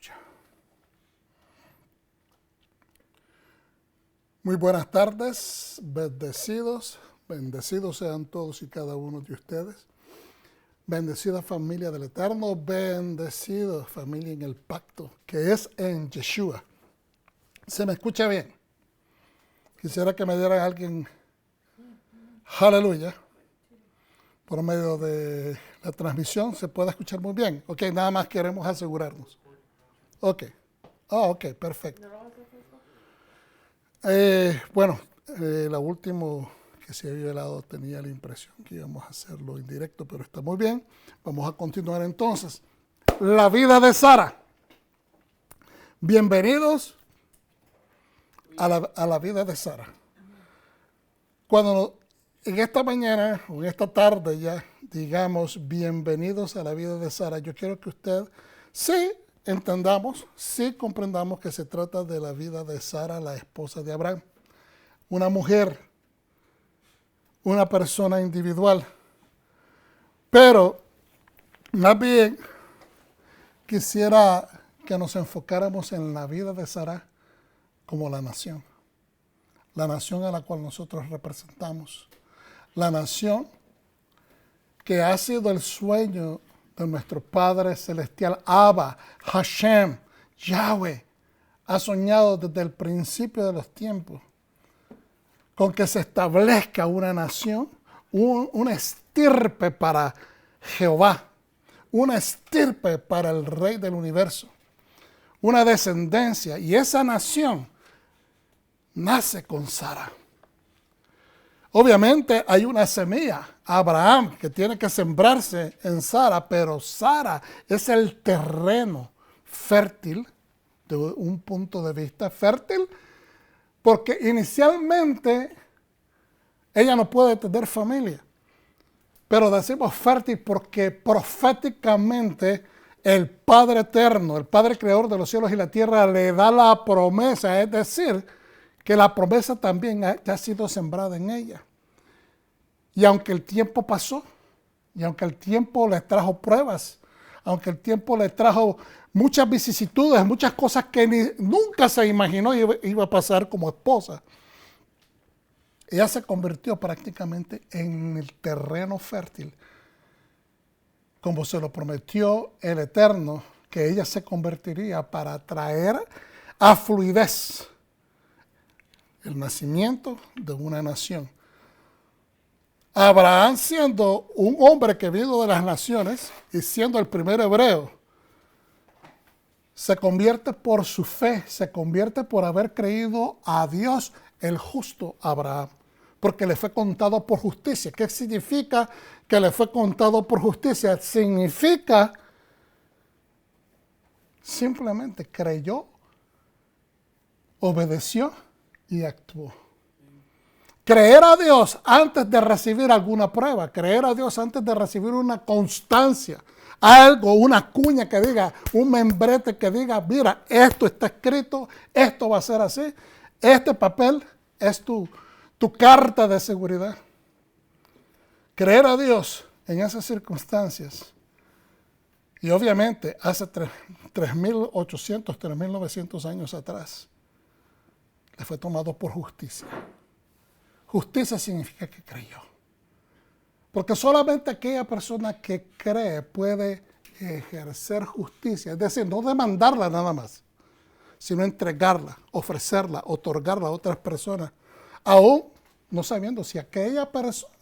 Aleluya. Muy buenas tardes, bendecidos sean todos y cada uno de ustedes. Bendecida familia del Eterno, bendecida familia en el pacto, que es en Yeshua. ¿Se me escucha bien? Quisiera que me diera alguien, aleluya, por medio de la transmisión. ¿Se puede escuchar muy bien? Ok, nada más queremos asegurarnos. Ok, ok, perfecto. La última que se había dado tenía la impresión que íbamos a hacerlo en directo, pero está muy bien. Vamos a continuar entonces. La vida de Sara. Bienvenidos a la vida de Sara. Cuando en esta mañana o en esta tarde ya digamos bienvenidos a la vida de Sara, yo quiero que usted sí entendamos, sí comprendamos que se trata de la vida de Sara, la esposa de Abraham. Una mujer, una persona individual. Pero más bien quisiera que nos enfocáramos en la vida de Sara como la nación a la cual nosotros representamos, la nación que ha sido el sueño de nuestro Padre Celestial, Abba, Hashem, Yahweh, ha soñado desde el principio de los tiempos con que se establezca una nación, una estirpe para Jehová, una estirpe para el Rey del universo, una descendencia, y esa nación nace con Sara. Obviamente hay una semilla, Abraham, que tiene que sembrarse en Sara, pero Sara es el terreno fértil, de un punto de vista fértil, porque inicialmente ella no puede tener familia. Pero decimos fértil porque proféticamente el Padre Eterno, el Padre Creador de los cielos y la tierra, le da la promesa, es decir, que la promesa también ha sido sembrada en ella. Y aunque el tiempo pasó, y aunque el tiempo le trajo pruebas, aunque el tiempo le trajo muchas vicisitudes, muchas cosas que nunca se imaginó iba a pasar como esposa, ella se convirtió prácticamente en el terreno fértil, como se lo prometió el Eterno, que ella se convertiría para traer a fluidez el nacimiento de una nación. Abraham, siendo un hombre que vino de las naciones y siendo el primer hebreo, se convierte por su fe, se convierte por haber creído a Dios, el justo Abraham, porque le fue contado por justicia. ¿Qué significa que le fue contado por justicia? Significa simplemente creyó, obedeció y actuó. Creer a Dios antes de recibir alguna prueba, creer a Dios antes de recibir una constancia, algo, una cuña que diga, un membrete que diga, mira, esto está escrito, esto va a ser así, este papel es tu carta de seguridad. Creer a Dios en esas circunstancias, y obviamente hace 3.800, 3.900 años atrás, le fue tomado por justicia. Justicia significa que creyó. Porque solamente aquella persona que cree puede ejercer justicia. Es decir, no demandarla nada más, sino entregarla, ofrecerla, otorgarla a otras personas. Aún no sabiendo si aquella persona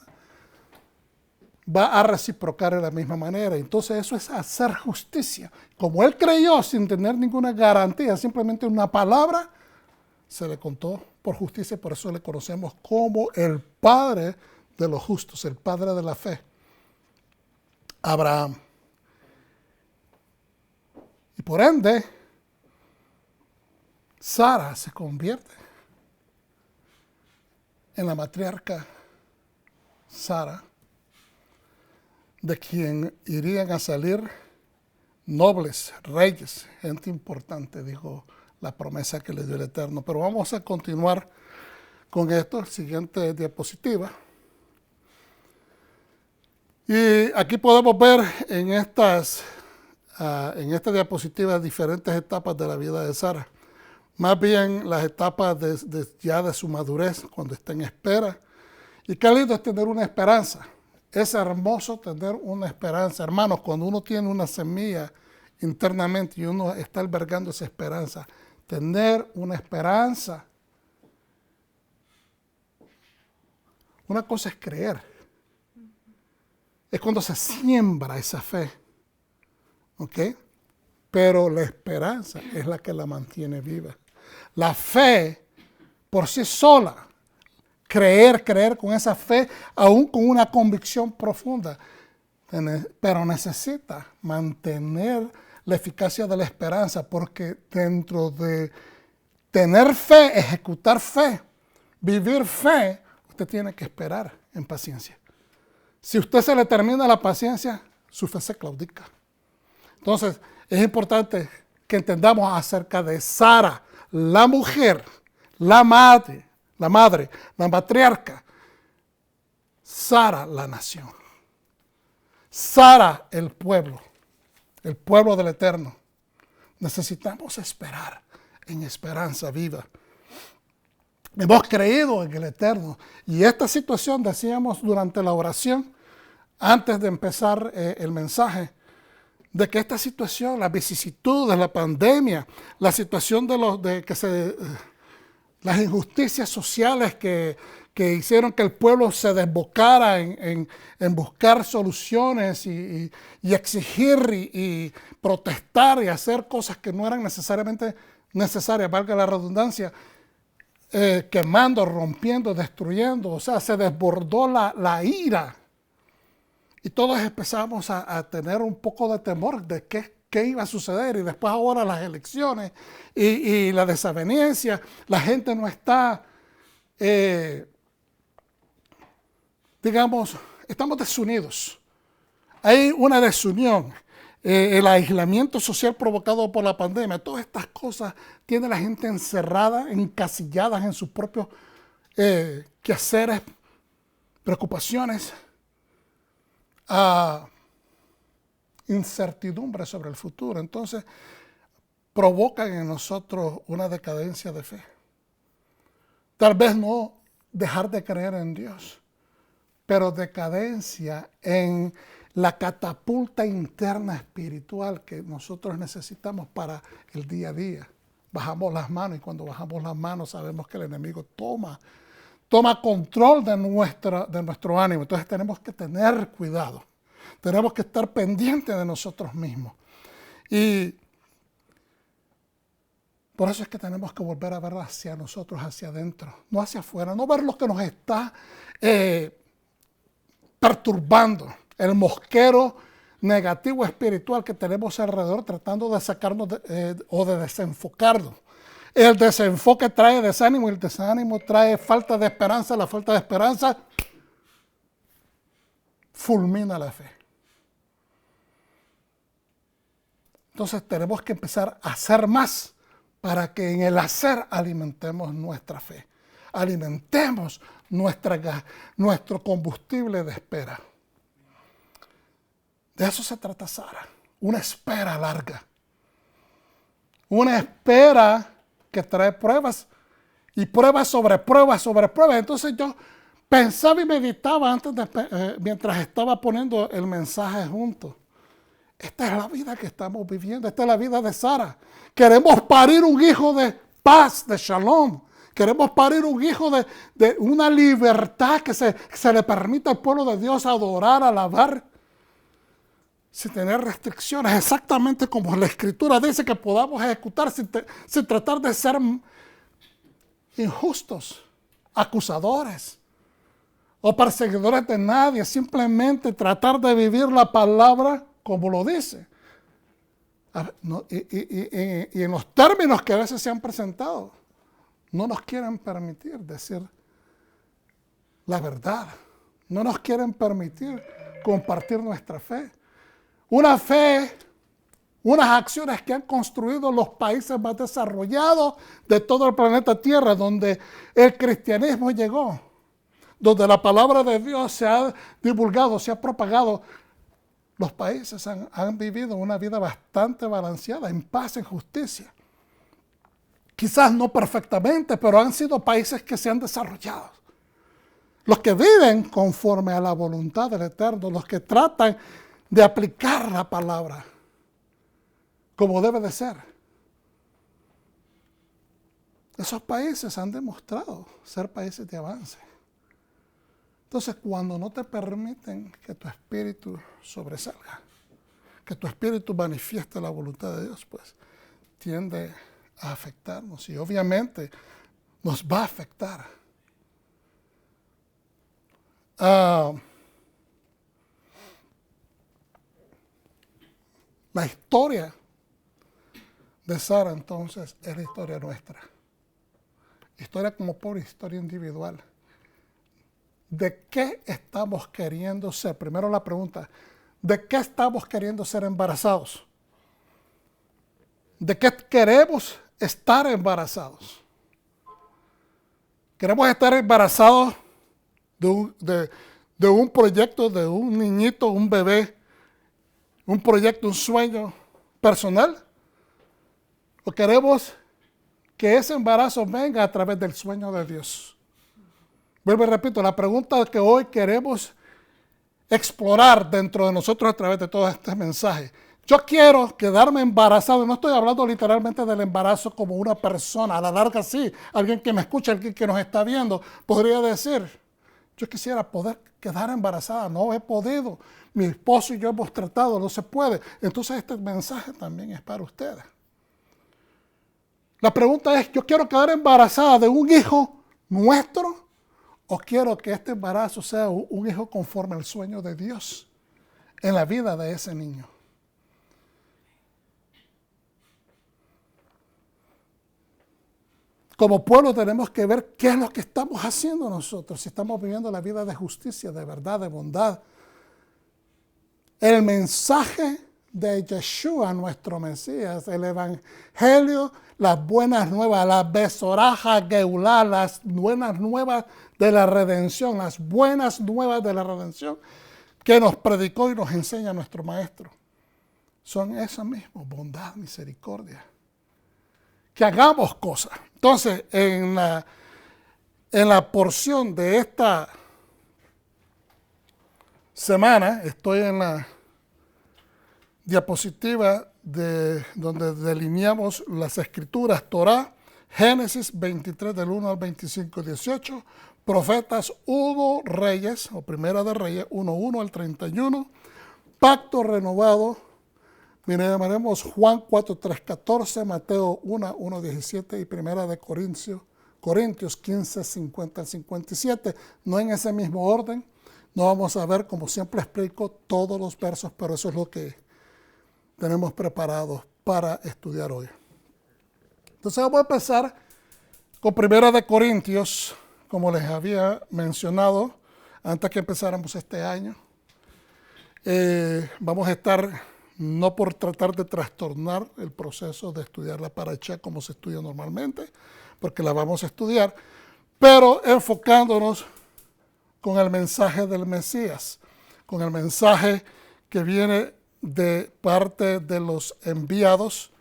va a reciprocar de la misma manera. Entonces eso es hacer justicia. Como él creyó sin tener ninguna garantía, simplemente una palabra, se le contó por justicia, por eso le conocemos como el Padre de los justos, el Padre de la fe, Abraham. Y por ende, Sara se convierte en la matriarca Sara, de quien irían a salir nobles, reyes, gente importante, dijo la promesa que le dio el Eterno. Pero vamos a continuar con esto. Siguiente diapositiva. Y aquí podemos ver en estas en esta diapositiva diferentes etapas de la vida de Sara. Más bien las etapas ya de su madurez, cuando está en espera. Y qué lindo es tener una esperanza. Es hermoso tener una esperanza. Hermanos, cuando uno tiene una semilla internamente y uno está albergando esa esperanza, tener una esperanza. Una cosa es creer. Es cuando se siembra esa fe. ¿Ok? Pero la esperanza es la que la mantiene viva. La fe por sí sola, creer con esa fe, aún con una convicción profunda, pero necesita mantener la eficacia de la esperanza, porque dentro de tener fe, ejecutar fe, vivir fe, usted tiene que esperar en paciencia. Si usted se le termina la paciencia, su fe se claudica. Entonces, es importante que entendamos acerca de Sara, la mujer, la madre, la matriarca. Sara, la nación. Sara, el pueblo del Eterno. Necesitamos esperar en esperanza viva. Hemos creído en el Eterno. Y esta situación, decíamos durante la oración, antes de empezar el mensaje, de que esta situación, las vicisitudes, la pandemia, la situación las injusticias sociales que hicieron que el pueblo se desbocara en buscar soluciones y exigir y protestar y hacer cosas que no eran necesariamente necesarias, valga la redundancia, quemando, rompiendo, destruyendo, o sea, se desbordó la ira. Y todos empezamos a tener un poco de temor de qué iba a suceder. Y después ahora las elecciones y la desaveniencia. La gente no está, estamos desunidos. Hay una desunión. El aislamiento social provocado por la pandemia. Todas estas cosas tienen a la gente encerrada, encasilladas en sus propios quehaceres, preocupaciones. Incertidumbre sobre el futuro. Entonces, provocan en nosotros una decadencia de fe. Tal vez no dejar de creer en Dios, pero decadencia en la catapulta interna espiritual que nosotros necesitamos para el día a día. Bajamos las manos y cuando bajamos las manos sabemos que el enemigo toma control de nuestro ánimo. Entonces tenemos que tener cuidado. Tenemos que estar pendientes de nosotros mismos. Y por eso es que tenemos que volver a ver hacia nosotros, hacia adentro, no hacia afuera. No ver lo que nos está perturbando. El mosquero negativo espiritual que tenemos alrededor tratando de sacarnos o de desenfocarnos. El desenfoque trae desánimo y el desánimo trae falta de esperanza. La falta de esperanza fulmina la fe. Entonces tenemos que empezar a hacer más para que en el hacer alimentemos nuestra fe. Alimentemos nuestro combustible de espera. De eso se trata Sara. Una espera larga. Una espera que trae pruebas y pruebas sobre pruebas sobre pruebas. Entonces yo pensaba y meditaba mientras estaba poniendo el mensaje junto. Esta es la vida que estamos viviendo. Esta es la vida de Sara. Queremos parir un hijo de paz, de shalom. Queremos parir un hijo de una libertad que se le permita al pueblo de Dios adorar, alabar, sin tener restricciones, exactamente como la Escritura dice que podamos ejecutar sin tratar de ser injustos, acusadores o perseguidores de nadie, simplemente tratar de vivir la palabra como lo dice. Y en los términos que a veces se han presentado, no nos quieren permitir decir la verdad, no nos quieren permitir compartir nuestra fe. Una fe, unas acciones que han construido los países más desarrollados de todo el planeta Tierra, donde el cristianismo llegó, donde la palabra de Dios se ha divulgado, se ha propagado. los países han vivido una vida bastante balanceada, en paz, en justicia. Quizás no perfectamente, pero han sido países que se han desarrollado. Los que viven conforme a la voluntad del Eterno, los que tratan de aplicar la palabra como debe de ser. Esos países han demostrado ser países de avance. Entonces, cuando no te permiten que tu espíritu sobresalga, que tu espíritu manifieste la voluntad de Dios, pues tiende a afectarnos y obviamente nos va a afectar. La historia de Sara entonces es la historia nuestra. Historia como por historia individual. ¿De qué estamos queriendo ser? Primero la pregunta, ¿de qué estamos queriendo ser embarazados? ¿De qué queremos estar embarazados? ¿Queremos estar embarazados de un proyecto, de un niñito, un bebé, un proyecto, un sueño personal? ¿O queremos que ese embarazo venga a través del sueño de Dios? Vuelvo y repito, la pregunta que hoy queremos explorar dentro de nosotros a través de todo este mensaje. Yo quiero quedarme embarazado, no estoy hablando literalmente del embarazo como una persona, a la larga sí, alguien que me escucha, alguien que nos está viendo, podría decir, yo quisiera poder quedar embarazada, no he podido, mi esposo y yo hemos tratado, no se puede. Entonces este mensaje también es para ustedes. La pregunta es, ¿yo quiero quedar embarazada de un hijo nuestro? ¿O quiero que este embarazo sea un hijo conforme al sueño de Dios en la vida de ese niño? Como pueblo tenemos que ver qué es lo que estamos haciendo nosotros, si estamos viviendo la vida de justicia, de verdad, de bondad. El mensaje de Yeshua, nuestro Mesías, el Evangelio, las buenas nuevas, la Besoraja Geulá, las buenas nuevas de la redención, las buenas nuevas de la redención que nos predicó y nos enseña nuestro Maestro. Son esas mismas, bondad, misericordia. Que hagamos cosas. Entonces, en la porción de esta semana, estoy en la diapositiva donde delineamos las escrituras, Torá, Génesis 23 del 1 al 25, 18, Profetas 1, Reyes, o Primera de Reyes 1 al 31, Pacto Renovado, miraremos Juan 4, 3, 14, Mateo 1, 17 y Primera de Corintios 15, 50 al 57, no en ese mismo orden, no vamos a ver, como siempre explico, todos los versos, pero eso es lo que tenemos preparados para estudiar hoy. Entonces vamos a empezar con Primera de Corintios, como les había mencionado antes que empezáramos este año. Vamos a estar, no por tratar de trastornar el proceso de estudiar la paracha como se estudia normalmente, porque la vamos a estudiar, pero enfocándonos con el mensaje del Mesías, con el mensaje que viene de parte de los enviados,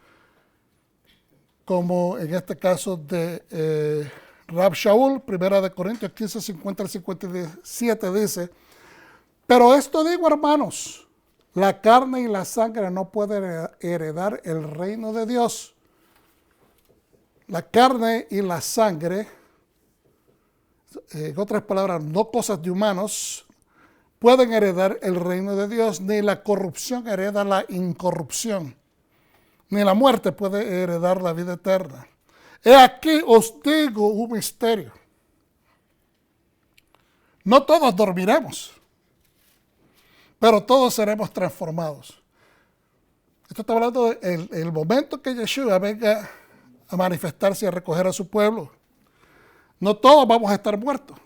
como en este caso de Rab Shaul, Primera de Corintios 15, 50 al 57 dice, pero esto digo, hermanos, la carne y la sangre no pueden heredar el reino de Dios. La carne y la sangre, en otras palabras, no cosas de humanos, pueden heredar el reino de Dios, ni la corrupción hereda la incorrupción, ni la muerte puede heredar la vida eterna. He aquí os digo un misterio. No todos dormiremos, pero todos seremos transformados. Esto está hablando del momento que Yeshua venga a manifestarse y a recoger a su pueblo. No todos vamos a estar muertos,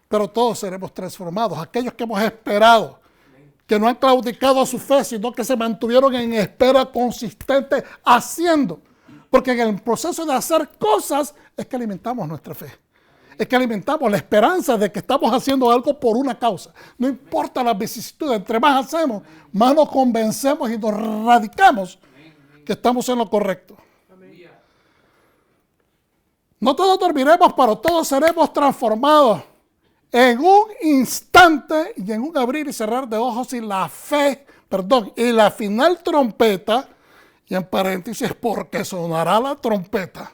pero todos seremos transformados. Aquellos que hemos esperado, que no han claudicado a su fe, sino que se mantuvieron en espera consistente haciendo. Porque en el proceso de hacer cosas es que alimentamos nuestra fe. Es que alimentamos la esperanza de que estamos haciendo algo por una causa. No importa las vicisitudes, entre más hacemos, más nos convencemos y nos radicamos que estamos en lo correcto. No todos dormiremos, pero todos seremos transformados en un instante y en un abrir y cerrar de ojos, y la final trompeta, y en paréntesis, porque sonará la trompeta.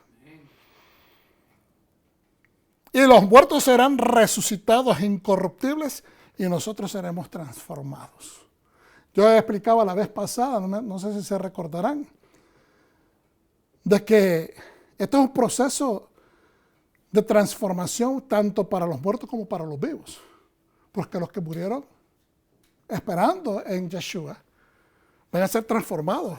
Y los muertos serán resucitados incorruptibles y nosotros seremos transformados. Yo explicaba la vez pasada, no sé si se recordarán, de que este es un proceso de transformación tanto para los muertos como para los vivos. Porque los que murieron esperando en Yeshua van a ser transformados.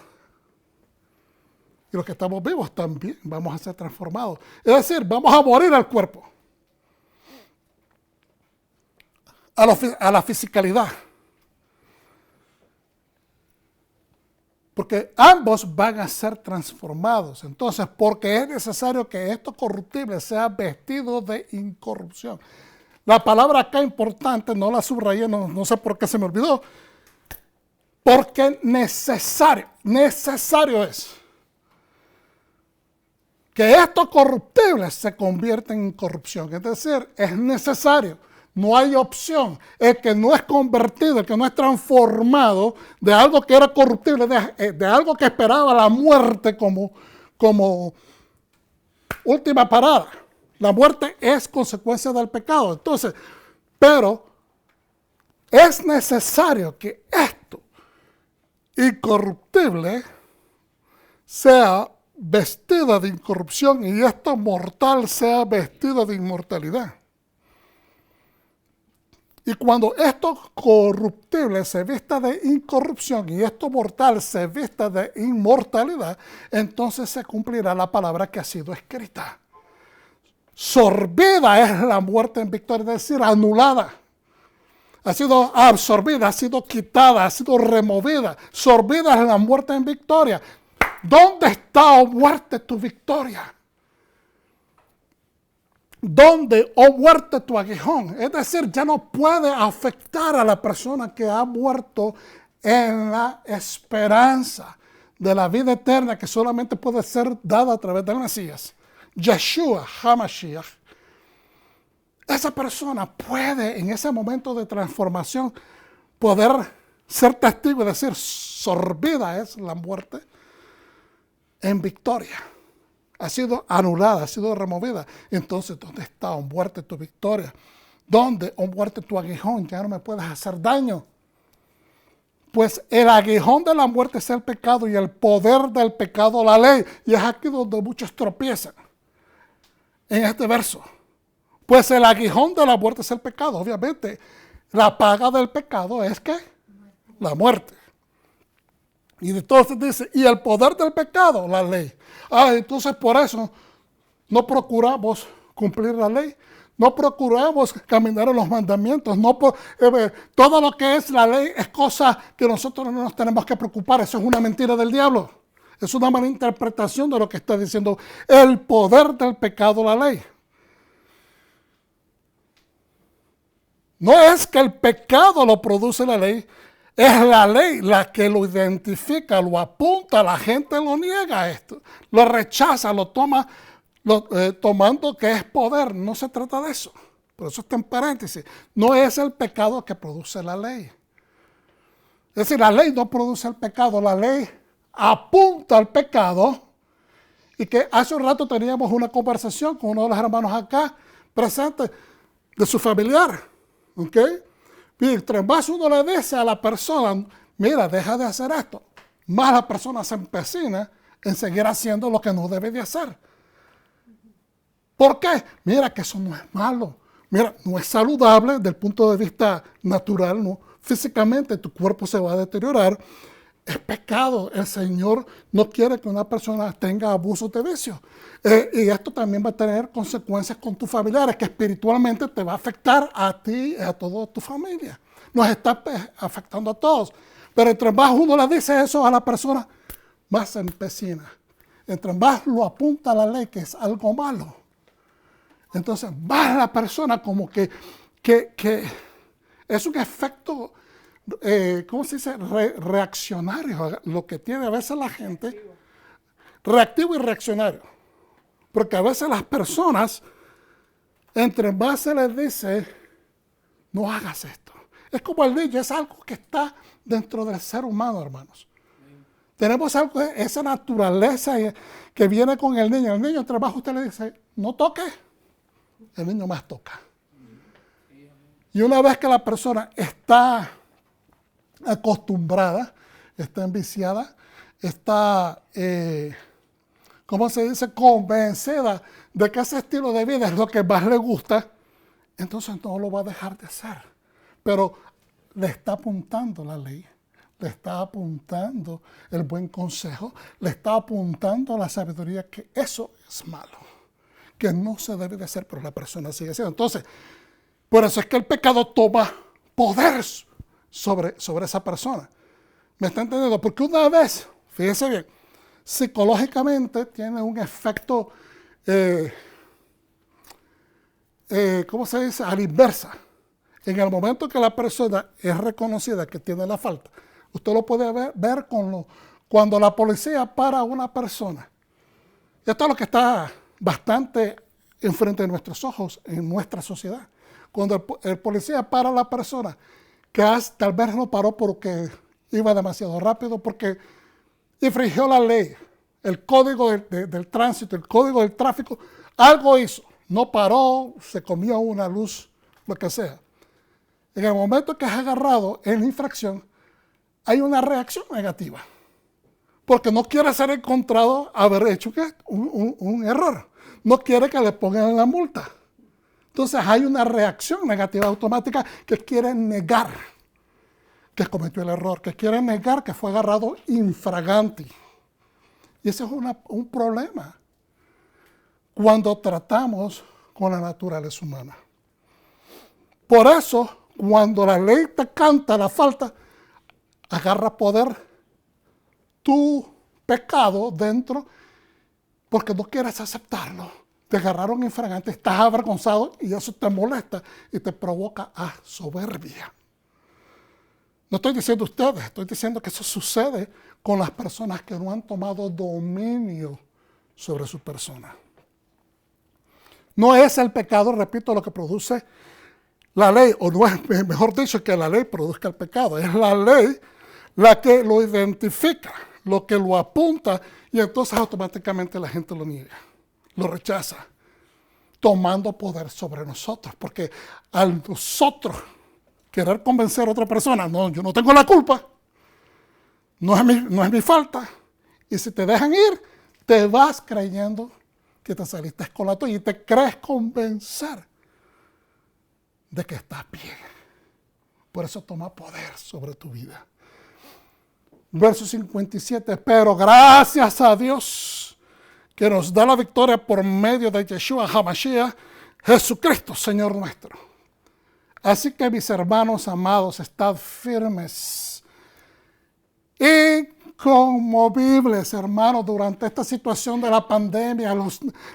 Y los que estamos vivos también vamos a ser transformados. Es decir, vamos a morir al cuerpo, a la fisicalidad. Porque ambos van a ser transformados. Entonces, porque es necesario que esto corruptible sea vestido de incorrupción. La palabra acá importante, no la subrayé, no sé por qué se me olvidó. Porque necesario es que esto corruptible se convierta en incorrupción. Es decir, es necesario. No hay opción. El que no es convertido, el que no es transformado de algo que era corruptible, de algo que esperaba la muerte como última parada. La muerte es consecuencia del pecado. Entonces, pero es necesario que esto incorruptible sea vestida de incorrupción y esto mortal sea vestido de inmortalidad. Y cuando esto corruptible se vista de incorrupción y esto mortal se vista de inmortalidad, entonces se cumplirá la palabra que ha sido escrita. Sorbida es la muerte en victoria, es decir, anulada. Ha sido absorbida, ha sido quitada, ha sido removida. Sorbida es la muerte en victoria. ¿Dónde está, oh muerte, tu victoria? ¿Dónde, oh muerte, tu aguijón? Es decir, ya no puede afectar a la persona que ha muerto en la esperanza de la vida eterna que solamente puede ser dada a través del Mesías, Yeshua HaMashiach. Esa persona puede, en ese momento de transformación, poder ser testigo y decir, sorbida es la muerte en victoria. Ha sido anulada, ha sido removida. Entonces, ¿dónde está, oh muerte, tu victoria? ¿Dónde, oh muerte, tu aguijón? Ya no me puedes hacer daño. Pues el aguijón de la muerte es el pecado y el poder del pecado la ley. Y es aquí donde muchos tropiezan en este verso. Pues el aguijón de la muerte es el pecado. Obviamente, la paga del pecado es ¿qué? La muerte. Y entonces dice, y el poder del pecado, la ley. Entonces por eso no procuramos cumplir la ley, no procuramos caminar en los mandamientos, todo lo que es la ley es cosa que nosotros no nos tenemos que preocupar. Eso es una mentira del diablo, es una mala interpretación de lo que está diciendo el poder del pecado, la ley. No es que el pecado lo produce la ley, es la ley la que lo identifica, lo apunta, la gente lo niega esto, lo rechaza, lo toma tomando que es poder. No se trata de eso, por eso está en paréntesis. No es el pecado que produce la ley. Es decir, la ley no produce el pecado, la ley apunta al pecado. Y que hace un rato teníamos una conversación con uno de los hermanos acá presentes de su familiar, ¿ok? Mientras más uno le dice a la persona, mira, deja de hacer esto, más la persona se empecina en seguir haciendo lo que no debe de hacer. ¿Por qué? Mira que eso no es malo. Mira, no es saludable desde el punto de vista natural, ¿no? Físicamente tu cuerpo se va a deteriorar. Es pecado. El Señor no quiere que una persona tenga abuso de vicio. Y esto también va a tener consecuencias con tus familiares, que espiritualmente te va a afectar a ti y a toda tu familia. Nos está afectando a todos. Pero entre más uno le dice eso a la persona, más se empecina. Entre más lo apunta la ley, que es algo malo. Entonces va la persona como que es un efecto, ¿cómo se dice? Reaccionario, lo que tiene a veces la gente, reactivo y reaccionario. Porque a veces las personas, entre más se les dice, no hagas esto. Es como el niño, es algo que está dentro del ser humano, hermanos. Tenemos algo, esa naturaleza que viene con el niño. El niño, entre más usted le dice, no toque, el niño más toca. Y una vez que la persona está acostumbrada, está enviciada, está, ¿cómo se dice?, convencida de que ese estilo de vida es lo que más le gusta, entonces no lo va a dejar de hacer. Pero le está apuntando la ley, le está apuntando el buen consejo, le está apuntando la sabiduría, que eso es malo, que no se debe de hacer, pero la persona sigue haciendo. Entonces, por eso es que el pecado toma poder sobre esa persona. ¿Me está entendiendo? Porque una vez, fíjese bien, psicológicamente tiene un efecto, ¿cómo se dice?, a la inversa. En el momento que la persona es reconocida que tiene la falta, usted lo puede ver cuando la policía para a una persona. Esto es lo que está bastante enfrente de nuestros ojos en nuestra sociedad. Cuando el policía para a la persona, que tal vez no paró porque iba demasiado rápido, porque infringió la ley, el código del tránsito, el código del tráfico, algo hizo, no paró, se comió una luz, lo que sea. En el momento que es agarrado en la infracción, hay una reacción negativa, porque no quiere ser encontrado haber hecho un error, no quiere que le pongan la multa. Entonces hay una reacción negativa automática que quiere negar que cometió el error, que quiere negar que fue agarrado infraganti. Y ese es un problema cuando tratamos con la naturaleza humana. Por eso, cuando la ley te canta la falta, agarra poder tu pecado dentro porque no quieres aceptarlo. Te agarraron infragante, estás avergonzado y eso te molesta y te provoca a soberbia. No estoy diciendo ustedes, estoy diciendo que eso sucede con las personas que no han tomado dominio sobre su persona. No es el pecado, repito, lo que produce la ley, o no es, mejor dicho, que la ley produzca el pecado. Es la ley la que lo identifica, lo que lo apunta, y entonces automáticamente la gente lo niega, lo rechaza, tomando poder sobre nosotros. Porque al nosotros querer convencer a otra persona, no, yo no tengo la culpa, no es mi falta, y si te dejan ir, te vas creyendo que te saliste con la tuya y te crees convencer de que estás bien. Por eso toma poder sobre tu vida. Verso 57, pero gracias a Dios que nos da la victoria por medio de Yeshua HaMashiach, Jesucristo, Señor nuestro. Así que mis hermanos amados, estad firmes, inconmovibles, hermanos, durante esta situación de la pandemia.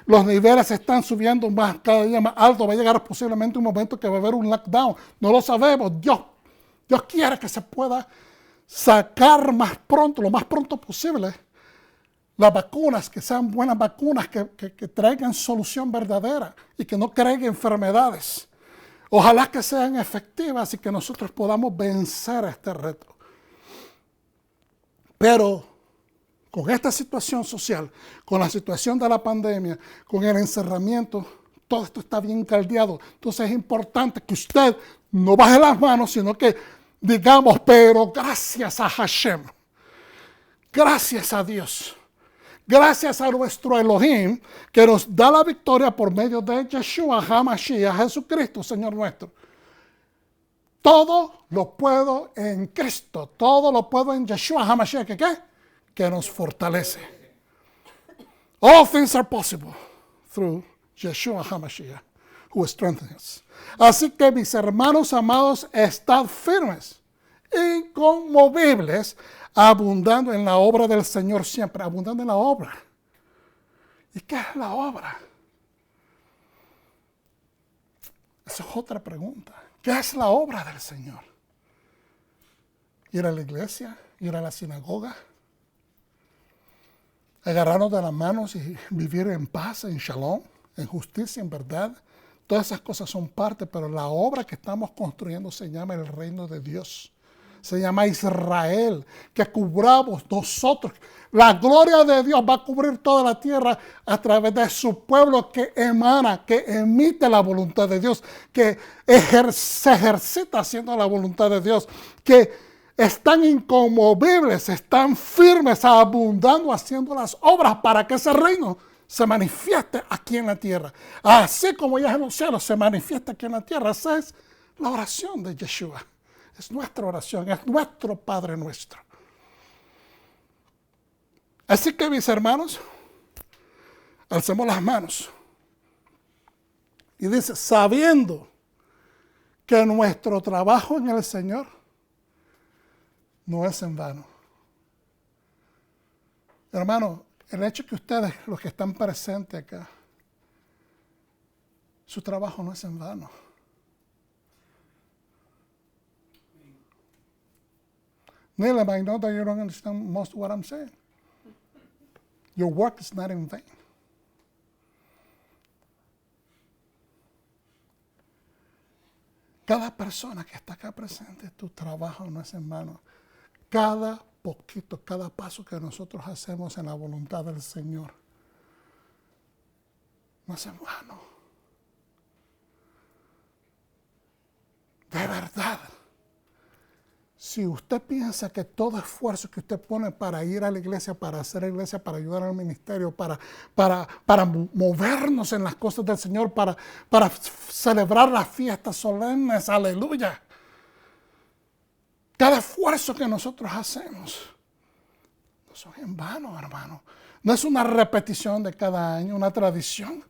Los niveles están subiendo más, cada día más alto. Va a llegar posiblemente un momento que va a haber un lockdown. No lo sabemos. Dios quiere que se pueda sacar más pronto, lo más pronto posible, las vacunas, que sean buenas vacunas, que traigan solución verdadera y que no creen enfermedades. Ojalá que sean efectivas y que nosotros podamos vencer este reto. Pero con esta situación social, con la situación de la pandemia, con el encerramiento, todo esto está bien caldeado. Entonces es importante que usted no baje las manos, sino que digamos, pero gracias a Hashem, gracias a Dios, gracias a nuestro Elohim, que nos da la victoria por medio de Yeshua HaMashiach, Jesucristo, Señor nuestro. Todo lo puedo en Cristo, todo lo puedo en Yeshua HaMashiach, que nos fortalece. All things are possible through Yeshua HaMashiach, who strengthens us. Así que mis hermanos amados, estad firmes, inconmovibles, abundando en la obra del Señor siempre, abundando en la obra. ¿Y qué es la obra? Esa es otra pregunta. ¿Qué es la obra del Señor? Ir a la iglesia, ir a la sinagoga, agarrarnos de las manos y vivir en paz, en shalom, en justicia, en verdad. Todas esas cosas son parte, pero la obra que estamos construyendo se llama el reino de Dios. Se llama Israel, que cubramos nosotros. La gloria de Dios va a cubrir toda la tierra a través de su pueblo que emana, que emite la voluntad de Dios, que se ejercita haciendo la voluntad de Dios, que están inconmovibles, están firmes, abundando, haciendo las obras para que ese reino se manifieste aquí en la tierra. Así como ya en los cielos se manifiesta aquí en la tierra. Esa es la oración de Yeshua. Es nuestra oración, es nuestro Padre nuestro. Así que, mis hermanos, alcemos las manos. Y dice, sabiendo que nuestro trabajo en el Señor no es en vano. Hermano, el hecho que ustedes, los que están presentes acá, su trabajo no es en vano. Neil, I know that you don't understand most of what I'm saying. Your work is not in vain. Cada persona que está acá presente, tu trabajo no es en vano. Cada poquito, cada paso que nosotros hacemos en la voluntad del Señor no es en vano. De verdad. Si usted piensa que todo esfuerzo que usted pone para ir a la iglesia, para hacer la iglesia, para ayudar al ministerio, para movernos en las cosas del Señor, para celebrar las fiestas solemnes, aleluya. Cada esfuerzo que nosotros hacemos no son en vano, hermano. No es una repetición de cada año, una tradición.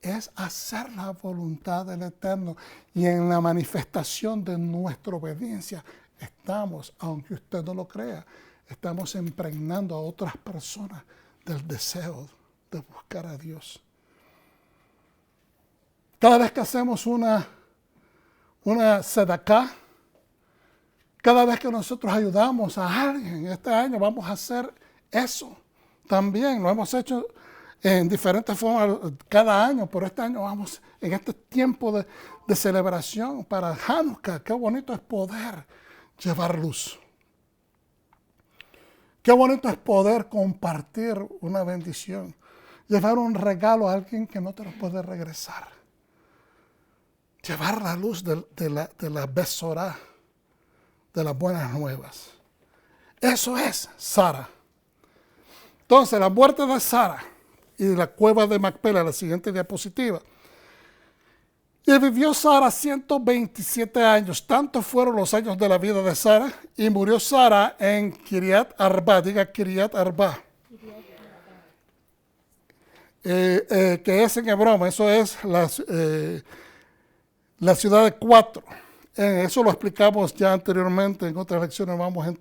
Es hacer la voluntad del Eterno. Y en la manifestación de nuestra obediencia estamos, aunque usted no lo crea, estamos impregnando a otras personas del deseo de buscar a Dios. Cada vez que hacemos una sedacá, cada vez que nosotros ayudamos a alguien, este año vamos a hacer eso. También lo hemos hecho en diferentes formas cada año, pero este año vamos en este tiempo de celebración para Hanukkah. Qué bonito es poder llevar luz. Qué bonito es poder compartir una bendición. Llevar un regalo a alguien que no te lo puede regresar. Llevar la luz de la Besorá, de las buenas nuevas. Eso es Sara. Entonces, la muerte de Sara y de la cueva de Macpela, la siguiente diapositiva. Y vivió Sara 127 años. Tantos fueron los años de la vida de Sara. Y murió Sara en Kiriat Arba. Diga Kiriat Arba. Que es en Hebrón. Eso es la ciudad de 4. Eso lo explicamos ya anteriormente. En otras lecciones vamos a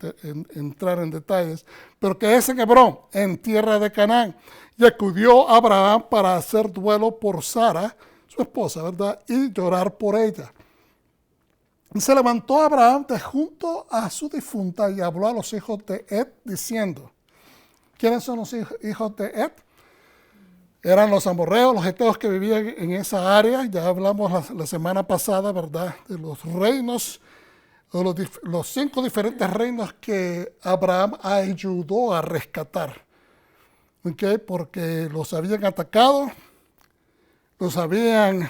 entrar en detalles. Pero que es en Hebrón, en tierra de Canaán. Y acudió Abraham para hacer duelo por Sara, su esposa, ¿verdad? Y llorar por ella. Y se levantó Abraham de junto a su difunta y habló a los hijos de Ed diciendo, ¿quiénes son los hijos de Ed? Eran los amorreos, los heteos que vivían en esa área. Ya hablamos la semana pasada, ¿verdad? De los reinos, de los 5 diferentes reinos que Abraham ayudó a rescatar. ¿Okay? Porque los habían atacado, les habían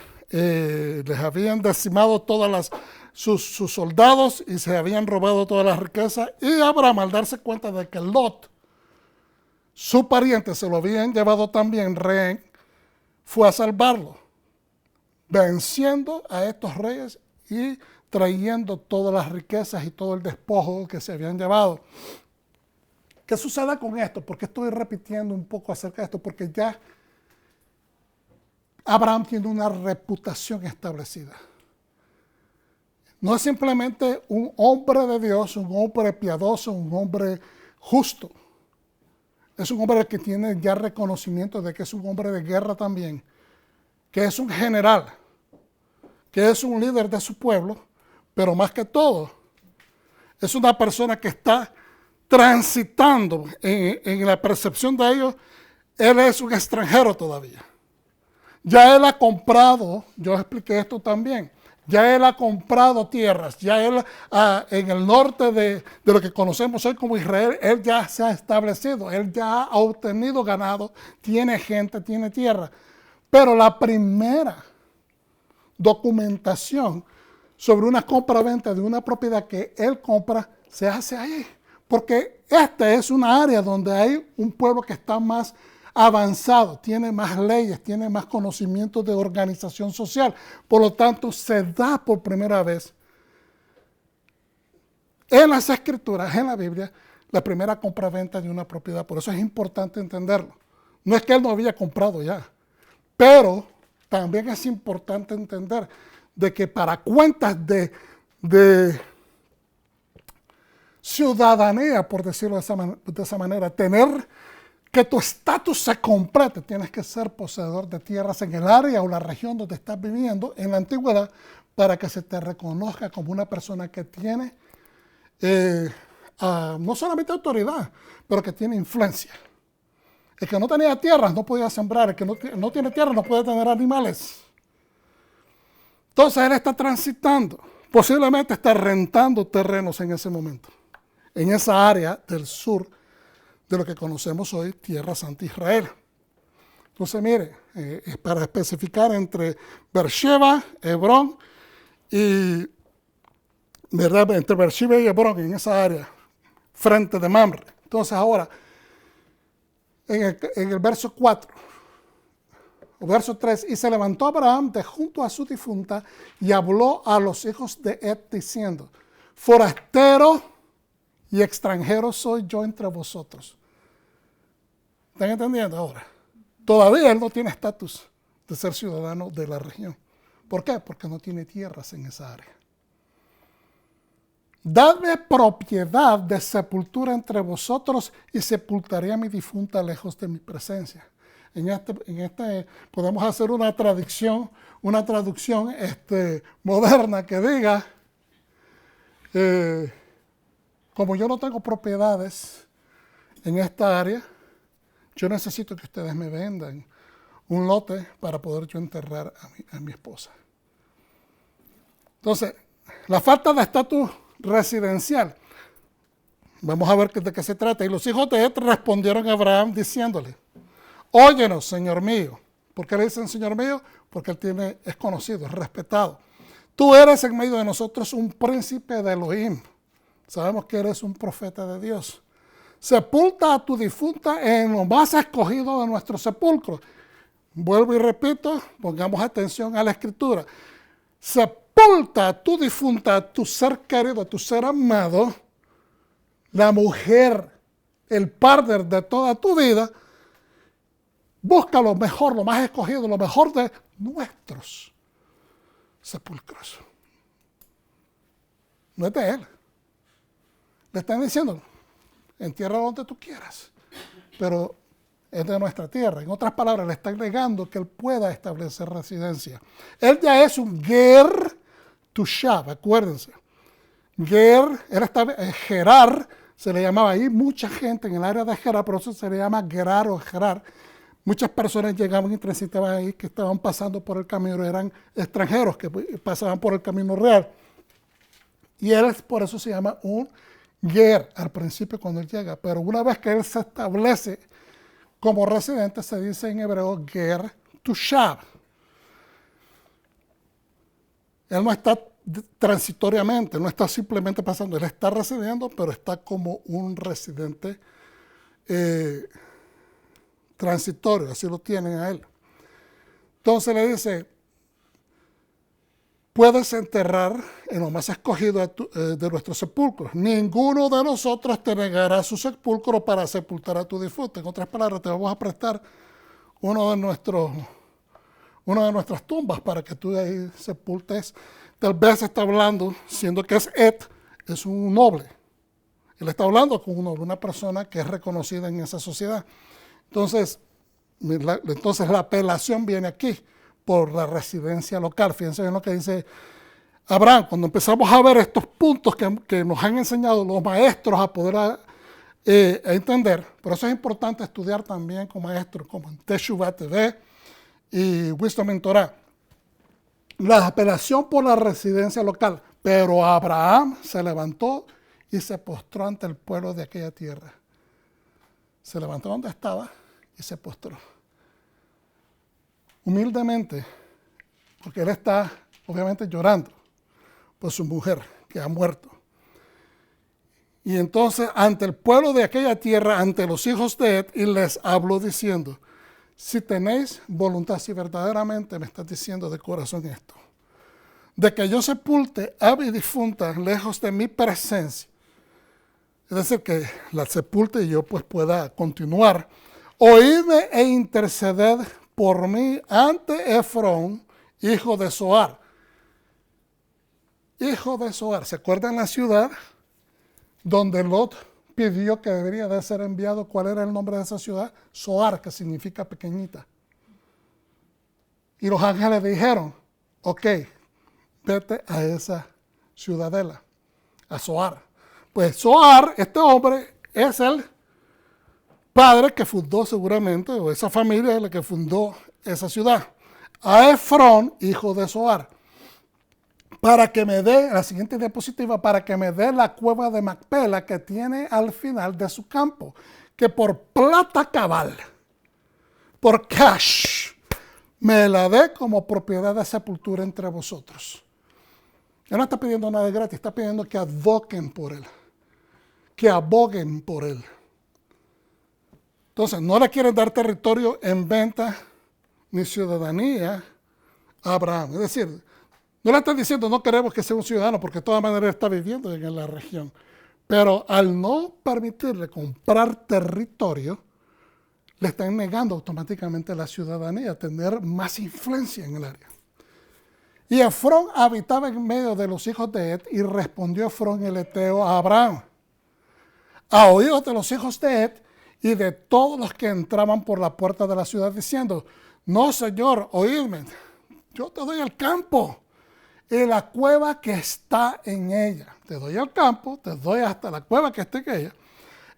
decimado sus soldados y se habían robado todas las riquezas. Y Abraham, al darse cuenta de que Lot, su pariente, se lo habían llevado también rehén, fue a salvarlo, venciendo a estos reyes y trayendo todas las riquezas y todo el despojo que se habían llevado. ¿Qué sucede con esto? ¿Por qué estoy repitiendo un poco acerca de esto? Porque ya Abraham tiene una reputación establecida. No es simplemente un hombre de Dios, un hombre piadoso, un hombre justo. Es un hombre que tiene ya reconocimiento de que es un hombre de guerra también, que es un general, que es un líder de su pueblo, pero más que todo, es una persona que está transitando en la percepción de ellos. Él es un extranjero todavía. Ya él ha comprado, yo expliqué esto también, ya él ha comprado tierras, ya él en el norte de lo que conocemos hoy como Israel, él ya se ha establecido, él ya ha obtenido ganado, tiene gente, tiene tierra. Pero la primera documentación sobre una compra-venta de una propiedad que él compra se hace ahí. Porque esta es una área donde hay un pueblo que está más avanzado, tiene más leyes, tiene más conocimientos de organización social. Por lo tanto, se da por primera vez en las Escrituras, en la Biblia, la primera compra-venta de una propiedad. Por eso es importante entenderlo. No es que él no había comprado ya, pero también es importante entender de que para cuentas de ciudadanía, por decirlo de esa manera, tener que tu estatus se complete, tienes que ser poseedor de tierras en el área o la región donde estás viviendo en la antigüedad para que se te reconozca como una persona que tiene no solamente autoridad, pero que tiene influencia. El que no tenía tierras no podía sembrar, el que no tiene tierras no puede tener animales. Entonces él está transitando, posiblemente está rentando terrenos en ese momento, en esa área del sur de lo que conocemos hoy, Tierra Santa Israel. Entonces, mire, para especificar entre Beersheba, Hebrón y, ¿verdad? Entre Beersheba y Hebrón, en esa área, frente de Mamre. Entonces, ahora, en el verso 4, o verso 3, y se levantó Abraham de junto a su difunta y habló a los hijos de Ed diciendo: forastero y extranjero soy yo entre vosotros. ¿Están entendiendo ahora? Todavía él no tiene estatus de ser ciudadano de la región. ¿Por qué? Porque no tiene tierras en esa área. Dadme propiedad de sepultura entre vosotros y sepultaré a mi difunta lejos de mi presencia. En este podemos hacer una traducción moderna que diga, como yo no tengo propiedades en esta área, yo necesito que ustedes me vendan un lote para poder yo enterrar a mi esposa. Entonces, la falta de estatus residencial. Vamos a ver de qué se trata. Y los hijos de Ed respondieron a Abraham diciéndole: óyenos, Señor mío. ¿Por qué le dicen Señor mío? Porque él es conocido, es respetado. Tú eres en medio de nosotros un príncipe de Elohim. Sabemos que eres un profeta de Dios. Sepulta a tu difunta en lo más escogido de nuestros sepulcros. Vuelvo y repito, pongamos atención a la escritura. Sepulta a tu difunta, a tu ser querido, a tu ser amado, la mujer, el partner de toda tu vida. Busca lo mejor, lo más escogido, lo mejor de nuestros sepulcros. No es de él. Le están diciendo: entierra donde tú quieras, pero es de nuestra tierra. En otras palabras, le están negando que él pueda establecer residencia. Él ya es un ger tushav, acuérdense. Gerar, se le llamaba ahí, mucha gente en el área de Gerar, por eso se le llama Gerar o Gerar. Muchas personas llegaban y transitaban ahí que estaban pasando por el camino, eran extranjeros que pasaban por el camino real. Y él por eso se llama un ger al principio cuando él llega, pero una vez que él se establece como residente, se dice en hebreo ger tushav. Él no está transitoriamente, no está simplemente pasando, él está residiendo, pero está como un residente transitorio, así lo tienen a él. Entonces le dice: puedes enterrar en lo más escogido de nuestros sepulcros. Ninguno de nosotros te negará su sepulcro para sepultar a tu difunto. En otras palabras, te vamos a prestar una de nuestras tumbas para que tú ahí sepultes. Tal vez está hablando, siendo que es Ed, es un noble. Él está hablando con un noble, una persona que es reconocida en esa sociedad. Entonces la apelación viene aquí. por la residencia local. Fíjense bien lo que dice Abraham. Cuando empezamos a ver estos puntos que nos han enseñado los maestros a poder entender, por eso es importante estudiar también con maestros como en Teshuvah TV y Wisdom en Torah. La apelación por la residencia local. Pero Abraham se levantó y se postró ante el pueblo de aquella tierra. Se levantó donde estaba y se postró. Humildemente, porque él está obviamente llorando por su mujer que ha muerto. Y entonces ante el pueblo de aquella tierra, ante los hijos de Ed, y les habló diciendo, si tenéis voluntad, si verdaderamente me estás diciendo de corazón esto, de que yo sepulte a mi difunta lejos de mi presencia, es decir, que la sepulte y yo pues pueda continuar, oídme e interceded por mí ante Efrón, hijo de Zohar. Hijo de Zohar, ¿se acuerdan la ciudad donde Lot pidió que debería de ser enviado? ¿Cuál era el nombre de esa ciudad? Zohar, que significa pequeñita. Y los ángeles dijeron, ok, vete a esa ciudadela, a Zohar. Pues Zohar, este hombre, es el padre que fundó seguramente, o esa familia es la que fundó esa ciudad. A Efrón, hijo de Zohar, para que me dé, la siguiente diapositiva, para que me dé la cueva de Macpela que tiene al final de su campo, que por plata cabal, por cash, me la dé como propiedad de sepultura entre vosotros. Él no está pidiendo nada de gratis, está pidiendo que advoquen por él, que aboguen por él. Entonces, no le quieren dar territorio en venta ni ciudadanía a Abraham. Es decir, no le están diciendo no queremos que sea un ciudadano porque de todas maneras está viviendo en la región. Pero al no permitirle comprar territorio, le están negando automáticamente la ciudadanía, tener más influencia en el área. Y Efrón habitaba en medio de los hijos de Ed, y respondió Efrón el Eteo a Abraham, a oídos de los hijos de Ed y de todos los que entraban por la puerta de la ciudad, diciendo, no, Señor, oídme, yo te doy el campo y la cueva que está en ella. Te doy el campo, te doy hasta la cueva que está en ella,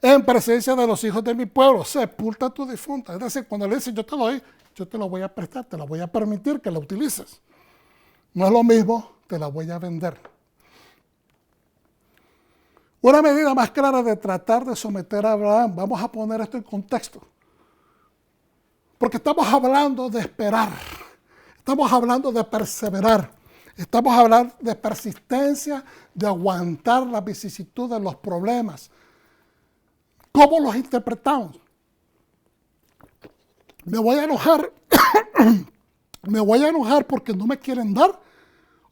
en presencia de los hijos de mi pueblo, sepulta a tu difunta. Es decir, cuando le dicen yo te doy, yo te lo voy a prestar, te lo voy a permitir que la utilices. No es lo mismo, te la voy a vender. Una medida más clara de tratar de someter a Abraham, vamos a poner esto en contexto, porque estamos hablando de esperar, estamos hablando de perseverar, estamos hablando de persistencia, de aguantar la vicisitud de los problemas. ¿Cómo los interpretamos? Me voy a enojar, me voy a enojar porque no me quieren dar,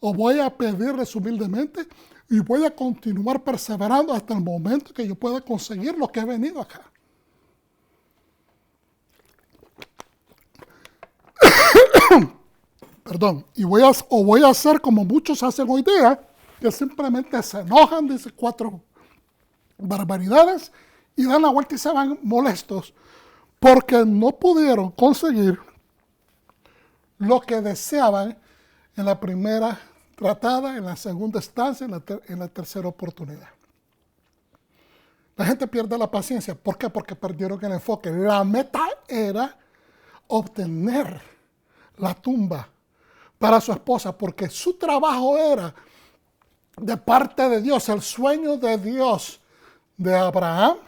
o voy a pedirles humildemente y voy a continuar perseverando hasta el momento que yo pueda conseguir lo que he venido acá. Perdón, y voy a hacer como muchos hacen hoy día, que simplemente se enojan, dicen 4 barbaridades y dan la vuelta y se van molestos porque no pudieron conseguir lo que deseaban en la primera tratada, en la segunda instancia, en la tercera oportunidad. La gente pierde la paciencia. ¿Por qué? Porque perdieron el enfoque. La meta era obtener la tumba para su esposa, porque su trabajo era de parte de Dios. El sueño de Dios de Abraham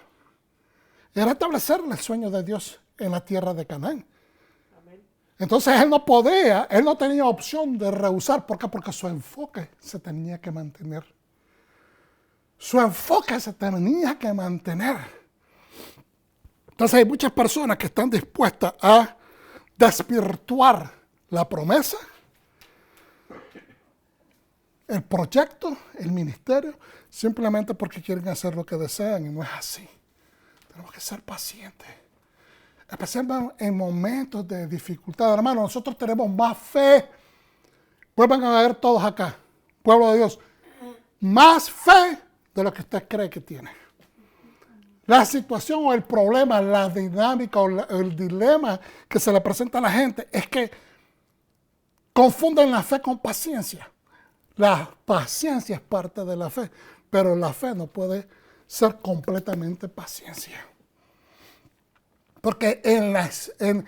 era establecerle el sueño de Dios en la tierra de Canaán. Entonces él no tenía opción de rehusar. ¿Por qué? Porque su enfoque se tenía que mantener. Su enfoque se tenía que mantener. Entonces hay muchas personas que están dispuestas a desvirtuar la promesa, el proyecto, el ministerio, simplemente porque quieren hacer lo que desean, y no es así. Tenemos que ser pacientes. Especialmente en momentos de dificultad. Hermano, nosotros tenemos más fe. Vuelvan a ver todos acá, pueblo de Dios. Más fe de lo que usted cree que tiene. La situación o el problema, la dinámica o el dilema que se le presenta a la gente es que confunden la fe con paciencia. La paciencia es parte de la fe, pero la fe no puede ser completamente paciencia. Porque es en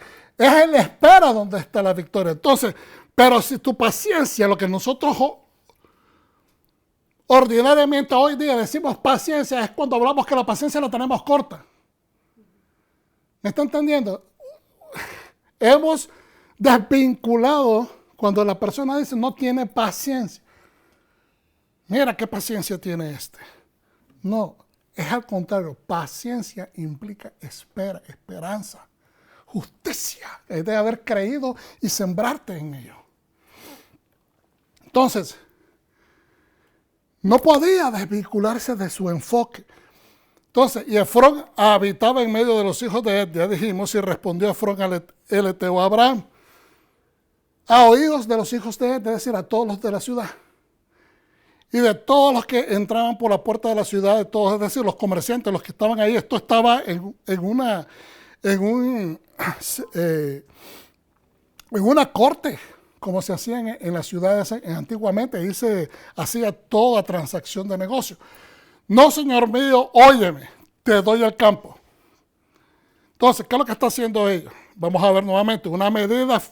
la espera donde está la victoria. Entonces, pero si tu paciencia, lo que nosotros ordinariamente hoy día decimos paciencia, es cuando hablamos que la paciencia la tenemos corta. ¿Me está entendiendo? Hemos desvinculado cuando la persona dice no tiene paciencia. Mira qué paciencia tiene este. No, es al contrario. Paciencia implica espera, esperanza, justicia. Es de haber creído y sembrarte en ello. Entonces, no podía desvincularse de su enfoque. Entonces, y Efrón habitaba en medio de los hijos de Ed, ya dijimos, y respondió Efrón al Eteo a Abraham, a oídos de los hijos de Ed, es decir, a todos los de la ciudad. Y de todos los que entraban por la puerta de la ciudad, de todos, es decir, los comerciantes, los que estaban ahí, esto estaba en una corte, como se hacía en las ciudades antiguamente, ahí se hacía toda transacción de negocio. No, señor mío, óyeme, te doy el campo. Entonces, ¿qué es lo que está haciendo ellos? Vamos a ver nuevamente una medida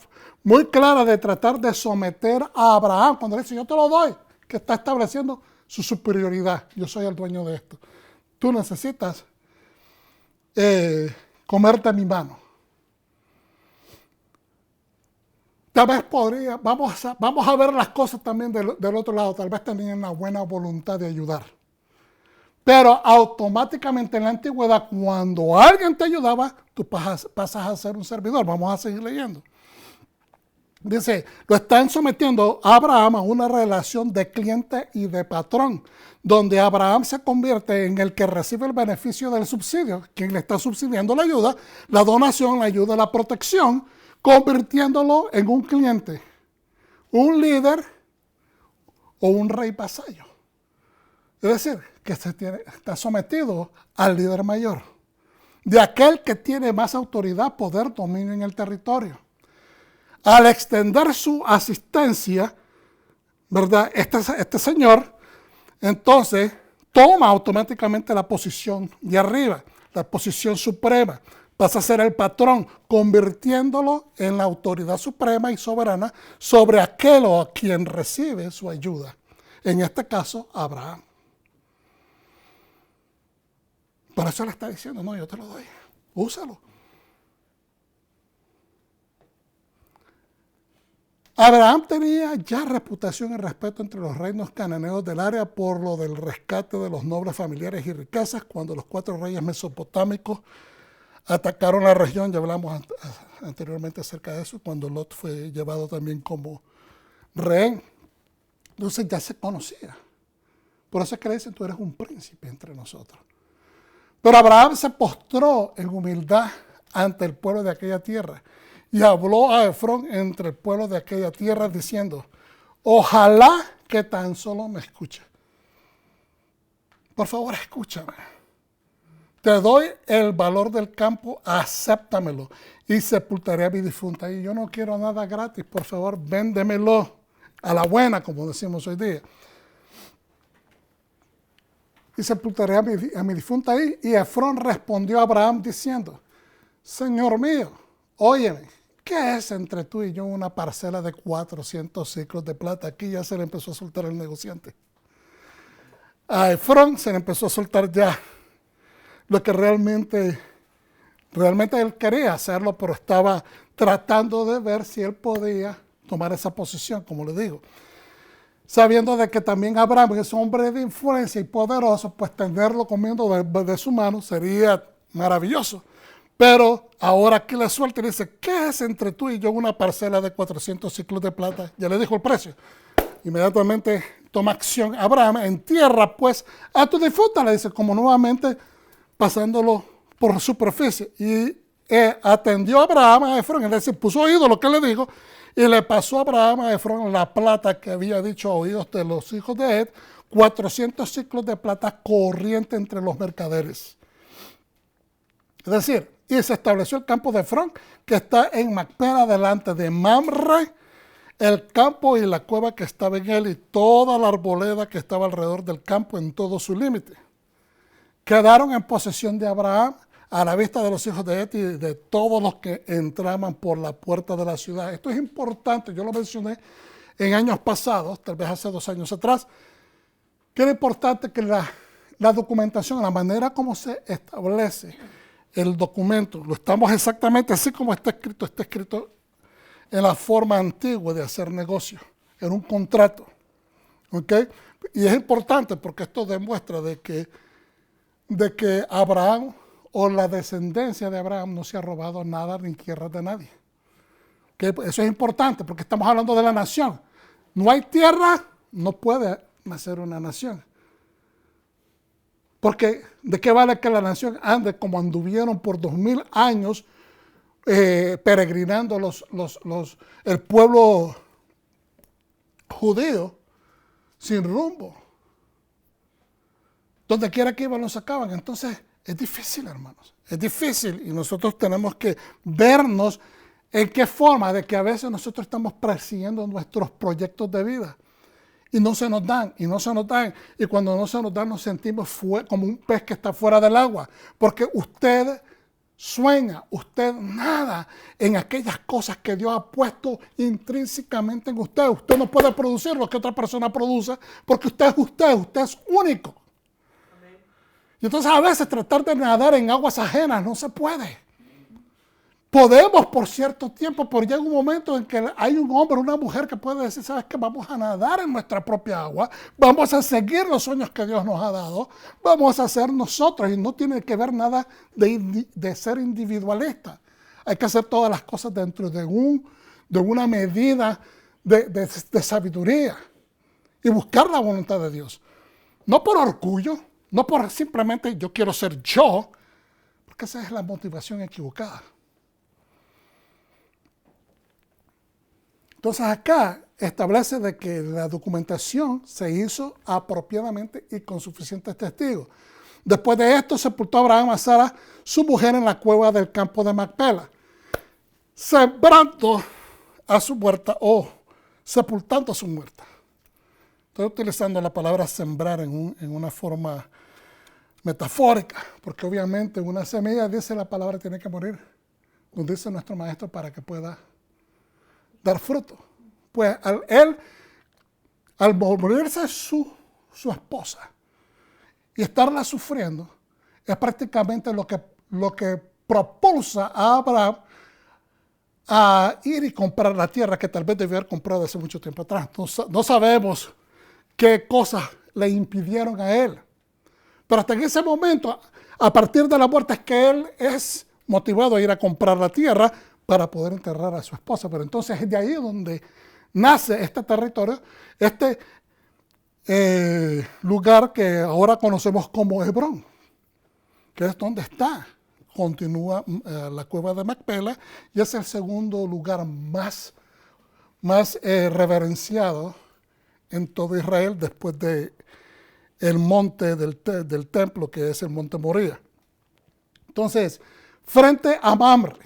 muy clara de tratar de someter a Abraham. Cuando le dice, yo te lo doy, que está estableciendo su superioridad. Yo soy el dueño de esto. Tú necesitas comerte mi mano. Tal vez vamos a ver las cosas también del otro lado. Tal vez tenían una buena voluntad de ayudar. Pero automáticamente en la antigüedad, cuando alguien te ayudaba, tú pasas a ser un servidor. Vamos a seguir leyendo. Dice, lo están sometiendo a Abraham a una relación de cliente y de patrón, donde Abraham se convierte en el que recibe el beneficio del subsidio, quien le está subsidiando la ayuda, la donación, la ayuda, la protección, convirtiéndolo en un cliente, un líder o un rey vasallo. Es decir, que está sometido al líder mayor, de aquel que tiene más autoridad, poder, dominio en el territorio. Al extender su asistencia, ¿verdad? Este señor, entonces, toma automáticamente la posición de arriba, la posición suprema, pasa a ser el patrón, convirtiéndolo en la autoridad suprema y soberana sobre aquel o a quien recibe su ayuda. En este caso, Abraham. Por eso le está diciendo, no, yo te lo doy, úsalo. Abraham tenía ya reputación y respeto entre los reinos cananeos del área por lo del rescate de los nobles familiares y riquezas cuando los 4 reyes mesopotámicos atacaron la región. Ya hablamos anteriormente acerca de eso, cuando Lot fue llevado también como rehén. Entonces ya se conocía. Por eso es que le dicen, tú eres un príncipe entre nosotros. Pero Abraham se postró en humildad ante el pueblo de aquella tierra y habló a Efrón entre el pueblo de aquella tierra diciendo, ojalá que tan solo me escuche. Por favor, escúchame. Te doy el valor del campo, acéptamelo y sepultaré a mi difunta. Y yo no quiero nada gratis, por favor, véndemelo a la buena, como decimos hoy día. Y sepultaré a mi difunta ahí. Y Efrón respondió a Abraham diciendo, Señor mío, óyeme, ¿qué es entre tú y yo una parcela de 400 ciclos de plata? Aquí ya se le empezó a soltar el negociante. A Efrón se le empezó a soltar ya lo que realmente él quería hacerlo, pero estaba tratando de ver si él podía tomar esa posición, como le digo. Sabiendo de que también Abraham es hombre de influencia y poderoso, pues tenerlo comiendo de su mano sería maravilloso. Pero ahora aquí le suelta y dice, ¿qué es entre tú y yo una parcela de 400 ciclos de plata? Ya le dijo el precio. Inmediatamente toma acción Abraham, entierra pues a tu difunta, le dice, como nuevamente pasándolo por superficie. Y atendió a Abraham a Efrón, es decir, puso oído lo que le dijo, y le pasó a Abraham a Efrón la plata que había dicho a oídos de los hijos de Ed, 400 ciclos de plata corriente entre los mercaderes. Es decir, y se estableció el campo de Efrón, que está en Macpela, delante de Mamre, el campo y la cueva que estaba en él y toda la arboleda que estaba alrededor del campo en todo su límite. Quedaron en posesión de Abraham a la vista de los hijos de Et y de todos los que entraban por la puerta de la ciudad. Esto es importante, yo lo mencioné en años pasados, tal vez hace 2 años atrás, que era importante que la documentación, la manera como se establece el documento, lo estamos exactamente así como está escrito en la forma antigua de hacer negocio, en un contrato. ¿Ok? Y es importante porque esto demuestra de que Abraham o la descendencia de Abraham no se ha robado nada ni tierras de nadie. ¿Okay? Eso es importante porque estamos hablando de la nación. No hay tierra, no puede nacer una nación. Porque ¿de qué vale que la nación ande como anduvieron por 2000 años peregrinando el pueblo judío sin rumbo? Donde quiera que iban los sacaban. Entonces es difícil, hermanos. Es difícil y nosotros tenemos que vernos en qué forma de que a veces nosotros estamos persiguiendo nuestros proyectos de vida. Y no se nos dan, y no se nos dan. Y cuando no se nos dan nos sentimos como un pez que está fuera del agua. Porque usted sueña, usted nada en aquellas cosas que Dios ha puesto intrínsecamente en usted. Usted no puede producir lo que otra persona produce porque usted es único. Amén. Y entonces a veces tratar de nadar en aguas ajenas no se puede. Podemos por cierto tiempo, pero llega un momento en que hay un hombre, una mujer que puede decir, ¿sabes qué? Vamos a nadar en nuestra propia agua, vamos a seguir los sueños que Dios nos ha dado, vamos a ser nosotros y no tiene que ver nada de ser individualista. Hay que hacer todas las cosas dentro de una medida de sabiduría y buscar la voluntad de Dios. No por orgullo, no por simplemente yo quiero ser yo, porque esa es la motivación equivocada. Entonces acá establece de que la documentación se hizo apropiadamente y con suficientes testigos. Después de esto sepultó Abraham a Sara, su mujer, en la cueva del campo de Macpela, sembrando a su muerta o sepultando a su muerta. Estoy utilizando la palabra sembrar en una forma metafórica, porque obviamente una semilla, dice la palabra, tiene que morir, nos dice nuestro maestro, para que pueda dar fruto. Pues al morirse su esposa y estarla sufriendo, es prácticamente lo que propulsa a Abraham a ir y comprar la tierra que tal vez debió haber comprado hace mucho tiempo atrás. No sabemos qué cosas le impidieron a él. Pero hasta en ese momento, a partir de la muerte, es que él es motivado a ir a comprar la tierra para poder enterrar a su esposa. Pero entonces es de ahí donde nace este territorio, este lugar que ahora conocemos como Hebrón, que es donde continúa la cueva de Macpela, y es el segundo lugar más reverenciado en todo Israel después de el monte del templo, que es el monte Moría. Entonces, frente a Mamre,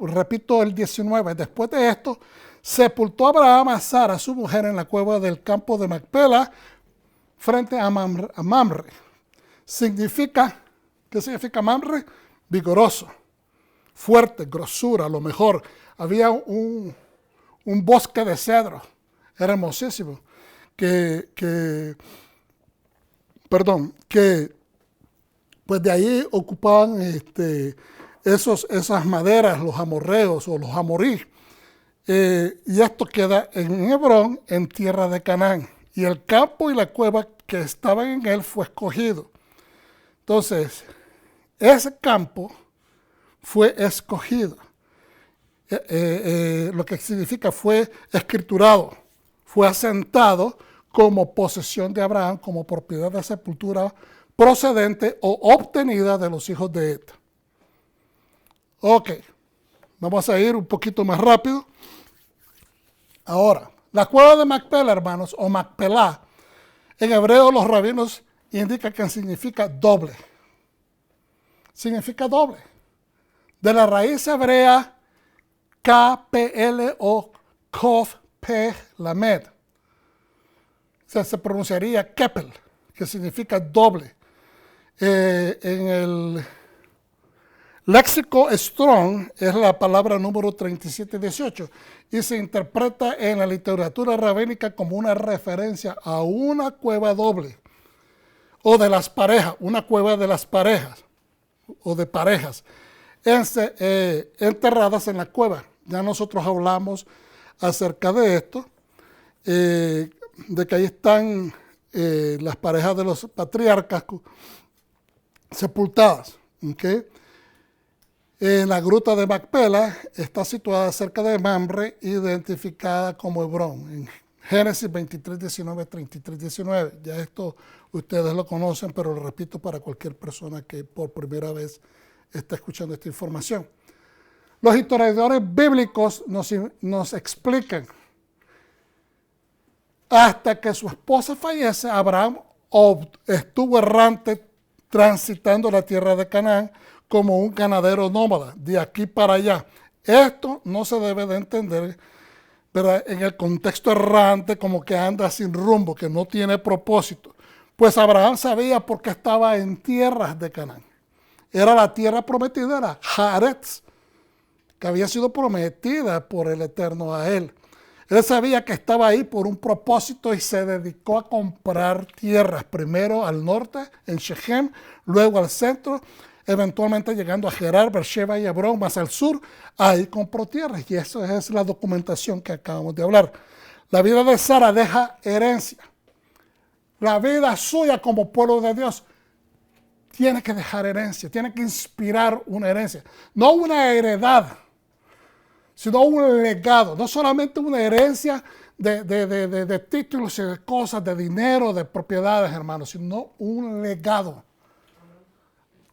repito el 19, después de esto, sepultó Abraham a Sara, su mujer, en la cueva del campo de Macpela, frente a Mamre. ¿Qué significa Mamre? Vigoroso, fuerte, grosura, a lo mejor. Había un bosque de cedro, era hermosísimo, que pues de ahí ocupaban esas maderas, los amorreos o los amorí. Y esto queda en Hebrón, en tierra de Canaán. Y el campo y la cueva que estaban en él fue escogido. Entonces, ese campo fue escogido. Lo que significa fue escriturado, fue asentado como posesión de Abraham, como propiedad de sepultura procedente o obtenida de los hijos de Et. Ok, vamos a ir un poquito más rápido. Ahora, la cueva de Macpela, hermanos, o Macpelá, en hebreo los rabinos indican que significa doble. Significa doble. De la raíz hebrea KPL o Kof Pe-Lamed. O sea, se pronunciaría Kepel, que significa doble. En el léxico Strong es la palabra número 3718 y se interpreta en la literatura rabínica como una referencia a una cueva doble o de las parejas, una cueva de las parejas o de parejas enterradas en la cueva. Ya nosotros hablamos acerca de esto, de que ahí están las parejas de los patriarcas sepultadas. ¿Okay? En la gruta de Macpela está situada cerca de Mamre, identificada como Hebrón. En Génesis 23, 19, 33, 19. Ya esto ustedes lo conocen, pero lo repito para cualquier persona que por primera vez está escuchando esta información. Los historiadores bíblicos nos explican: hasta que su esposa fallece, Abraham estuvo errante transitando la tierra de Canaán como un ganadero nómada, de aquí para allá. Esto no se debe de entender, ¿verdad?, en el contexto errante, como que anda sin rumbo, que no tiene propósito. Pues Abraham sabía por qué estaba en tierras de Canaán. Era la tierra prometida, era Haaretz, que había sido prometida por el Eterno a él. Él sabía que estaba ahí por un propósito y se dedicó a comprar tierras, primero al norte, en Shechem, luego al centro, eventualmente llegando a Gerar, Beersheba y Hebrón, más al sur. Ahí compró tierras y esa es la documentación que acabamos de hablar. La vida de Sara deja herencia. La vida suya como pueblo de Dios tiene que dejar herencia, tiene que inspirar una herencia. No una heredad, sino un legado. No solamente una herencia de títulos y de cosas, de dinero, de propiedades, hermanos, sino un legado.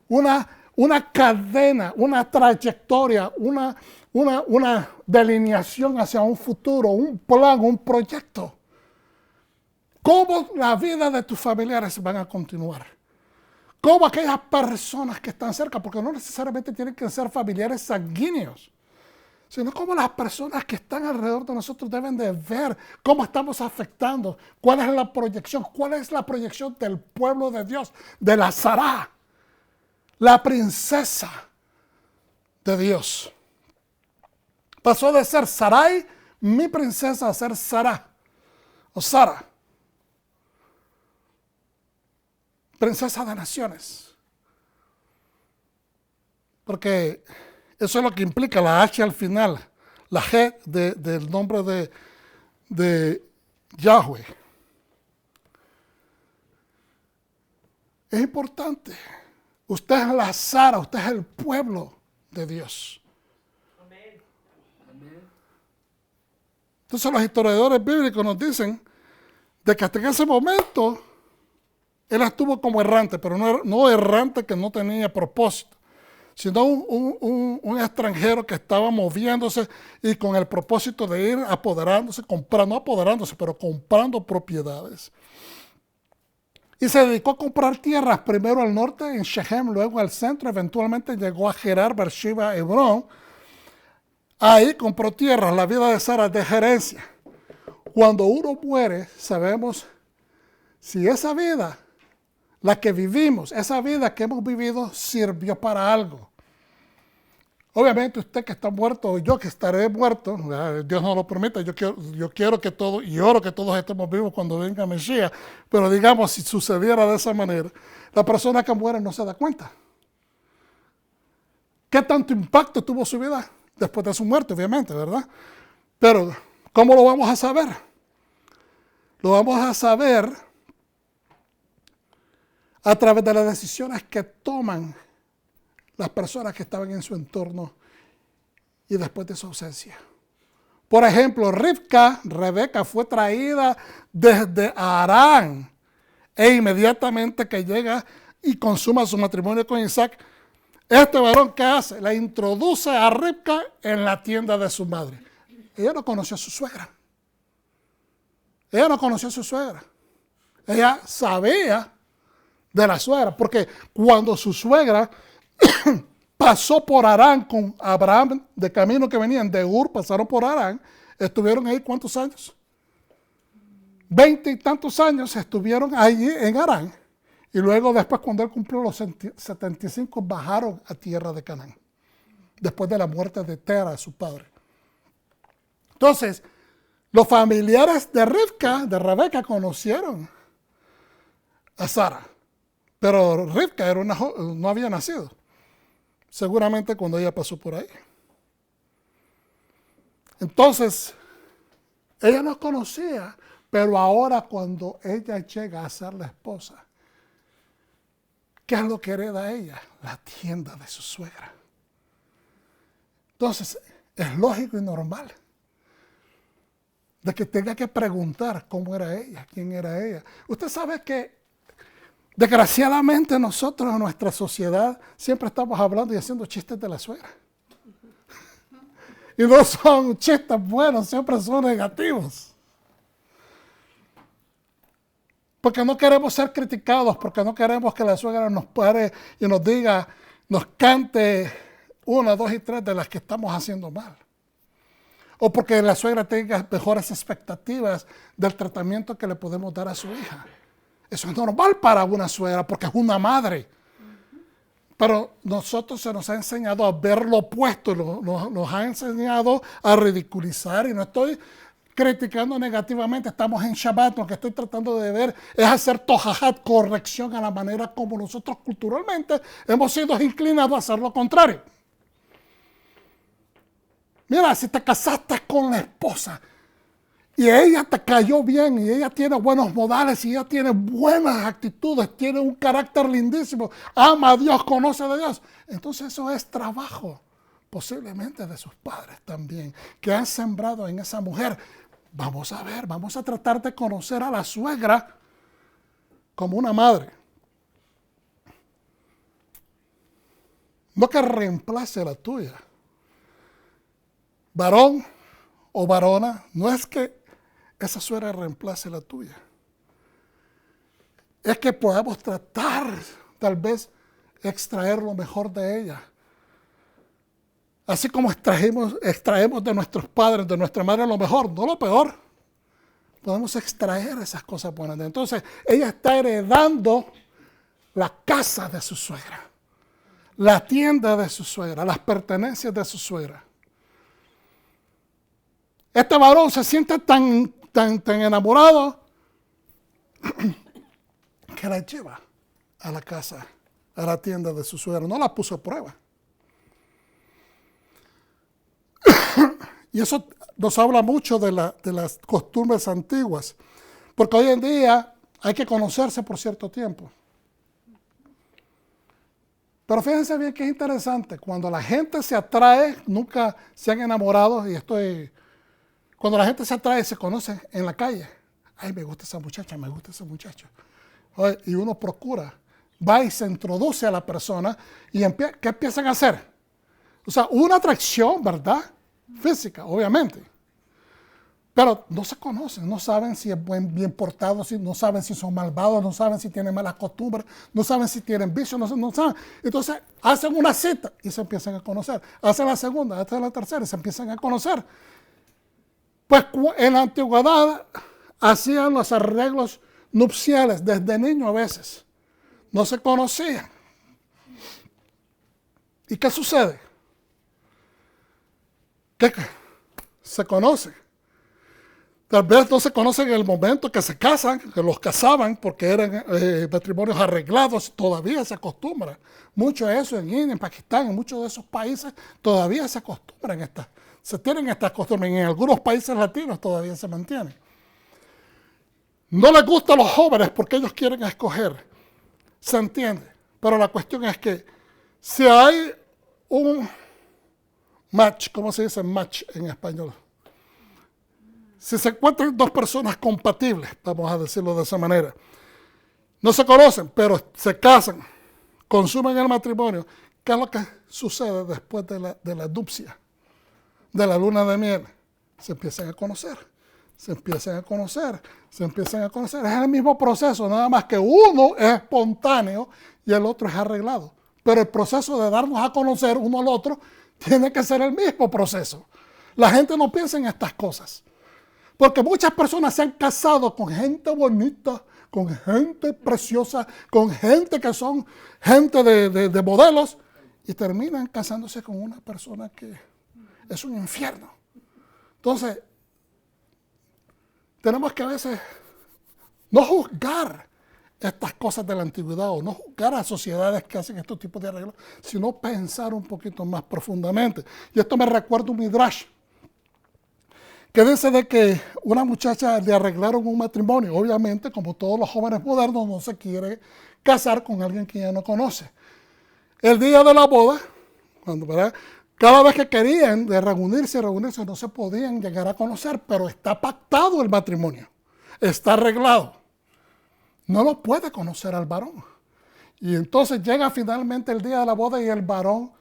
Una cadena, una trayectoria, una delineación hacia un futuro, un plan, un proyecto. ¿Cómo la vida de tus familiares van a continuar? ¿Cómo aquellas personas que están cerca? Porque no necesariamente tienen que ser familiares sanguíneos, sino como las personas que están alrededor de nosotros deben de ver cómo estamos afectando, cuál es la proyección del pueblo de Dios, de la Sará, la princesa de Dios. Pasó de ser Sarai, mi princesa, a ser Sará, o Sara, princesa de naciones. Porque eso es lo que implica la H al final, la G del nombre de Yahweh. Es importante. Usted es la Sara, usted es el pueblo de Dios. Amén. Entonces los historiadores bíblicos nos dicen de que hasta en ese momento él estuvo como errante, pero no errante que no tenía propósito, sino un extranjero que estaba moviéndose y con el propósito de ir apoderándose, pero comprando propiedades. Y se dedicó a comprar tierras, primero al norte, en Shechem, luego al centro, eventualmente llegó a Gerar, Beersheba, Hebrón. Ahí compró tierras. La vida de Sara es de gerencia. Cuando uno muere, sabemos si esa vida, la que vivimos, esa vida que hemos vivido, sirvió para algo. Obviamente usted que está muerto, o yo que estaré muerto, Dios no lo permite, yo quiero que todos, y oro que todos estemos vivos cuando venga Mesías, pero digamos, si sucediera de esa manera, la persona que muere no se da cuenta. ¿Qué tanto impacto tuvo su vida después de su muerte, obviamente, verdad? Pero, ¿cómo lo vamos a saber? Lo vamos a saber a través de las decisiones que toman las personas que estaban en su entorno y después de su ausencia. Por ejemplo, Rebeca fue traída desde Harán e inmediatamente que llega y consuma su matrimonio con Isaac, este varón, ¿qué hace? La introduce a Ribca en la tienda de su madre. Ella no conoció a su suegra. Ella sabía de la suegra, porque cuando su suegra pasó por Harán con Abraham, de camino que venían de Ur, pasaron por Harán, ¿Estuvieron ahí cuántos años? 20 y tantos años estuvieron allí en Harán. Y luego después, cuando él cumplió los 75, bajaron a tierra de Canaán. Después de la muerte de Tera, su padre. Entonces, los familiares de Rebeca, conocieron a Sara. Pero Rivka no había nacido. Seguramente cuando ella pasó por ahí. Entonces, ella no conocía, pero ahora cuando ella llega a ser la esposa, ¿qué es lo que hereda ella? La tienda de su suegra. Entonces, es lógico y normal de que tenga que preguntar cómo era ella, quién era ella. Usted sabe que, desgraciadamente, nosotros en nuestra sociedad siempre estamos hablando y haciendo chistes de la suegra. Y no son chistes buenos, siempre son negativos. Porque no queremos ser criticados, porque no queremos que la suegra nos pare y nos diga, nos cante 1, 2 y 3 de las que estamos haciendo mal. O porque la suegra tenga mejores expectativas del tratamiento que le podemos dar a su hija. Eso es normal para una suegra, porque es una madre. Pero nosotros se nos ha enseñado a ver lo opuesto, nos ha enseñado a ridiculizar, y no estoy criticando negativamente, estamos en Shabbat, lo que estoy tratando de ver es hacer tojahat, corrección a la manera como nosotros culturalmente hemos sido inclinados a hacer lo contrario. Mira, si te casaste con la esposa y ella te cayó bien y ella tiene buenos modales y ella tiene buenas actitudes, tiene un carácter lindísimo, ama a Dios, conoce a Dios, entonces eso es trabajo, posiblemente de sus padres también, que han sembrado en esa mujer. Vamos a ver, vamos a tratar de conocer a la suegra como una madre. No que reemplace la tuya. Varón o varona, no es que esa suegra reemplace la tuya. Es que podamos tratar, tal vez, extraer lo mejor de ella. Así como extraemos de nuestros padres, de nuestra madre lo mejor, no lo peor. Podemos extraer esas cosas buenas. Entonces, ella está heredando la casa de su suegra, la tienda de su suegra, las pertenencias de su suegra. Este varón se siente tan enamorado que la lleva a la casa, a la tienda de su suegra. No la puso a prueba. Y eso nos habla mucho de las costumbres antiguas, porque hoy en día hay que conocerse por cierto tiempo. Pero fíjense bien que es interesante, cuando la gente se atrae, nunca se han enamorado, cuando la gente se atrae, se conoce en la calle. Ay, me gusta esa muchacha, me gusta ese muchacho. Y uno procura, va y se introduce a la persona y ¿qué empiezan a hacer? O sea, una atracción, ¿verdad? Física, obviamente. Pero no se conocen, no saben si es bien portado, no saben si son malvados, no saben si tienen malas costumbres, no saben si tienen vicios, no saben. Entonces hacen una cita y se empiezan a conocer. Hacen la segunda, hacen la tercera y se empiezan a conocer. Pues en la antigüedad hacían los arreglos nupciales desde niño a veces. No se conocían. ¿Y qué sucede? Que se conocen. Tal vez no se conocen en el momento que se casan, que los casaban porque eran matrimonios arreglados, todavía se acostumbra. Mucho de eso en India, en Pakistán, en muchos de esos países todavía se acostumbran se tienen estas costumbres. En algunos países latinos todavía se mantienen. No les gusta a los jóvenes porque ellos quieren escoger. Se entiende. Pero la cuestión es que si hay un match, ¿cómo se dice match en español? Si se encuentran dos personas compatibles, vamos a decirlo de esa manera, no se conocen, pero se casan, consumen el matrimonio, ¿qué es lo que sucede después de la nupcia, de la luna de miel? Se empiezan a conocer, se empiezan a conocer, se empiezan a conocer. Es el mismo proceso, nada más que uno es espontáneo y el otro es arreglado. Pero el proceso de darnos a conocer uno al otro tiene que ser el mismo proceso. La gente no piensa en estas cosas. Porque muchas personas se han casado con gente bonita, con gente preciosa, con gente que son gente de modelos, y terminan casándose con una persona que es un infierno. Entonces, tenemos que a veces no juzgar estas cosas de la antigüedad o no juzgar a sociedades que hacen estos tipos de arreglos, sino pensar un poquito más profundamente. Y esto me recuerda un midrash que dice de que una muchacha le arreglaron un matrimonio. Obviamente, como todos los jóvenes modernos, no se quiere casar con alguien que ya no conoce. El día de la boda, ¿verdad? Cada vez que querían de reunirse, no se podían llegar a conocer, pero está pactado el matrimonio, está arreglado. No lo puede conocer al varón. Y entonces llega finalmente el día de la boda y el varón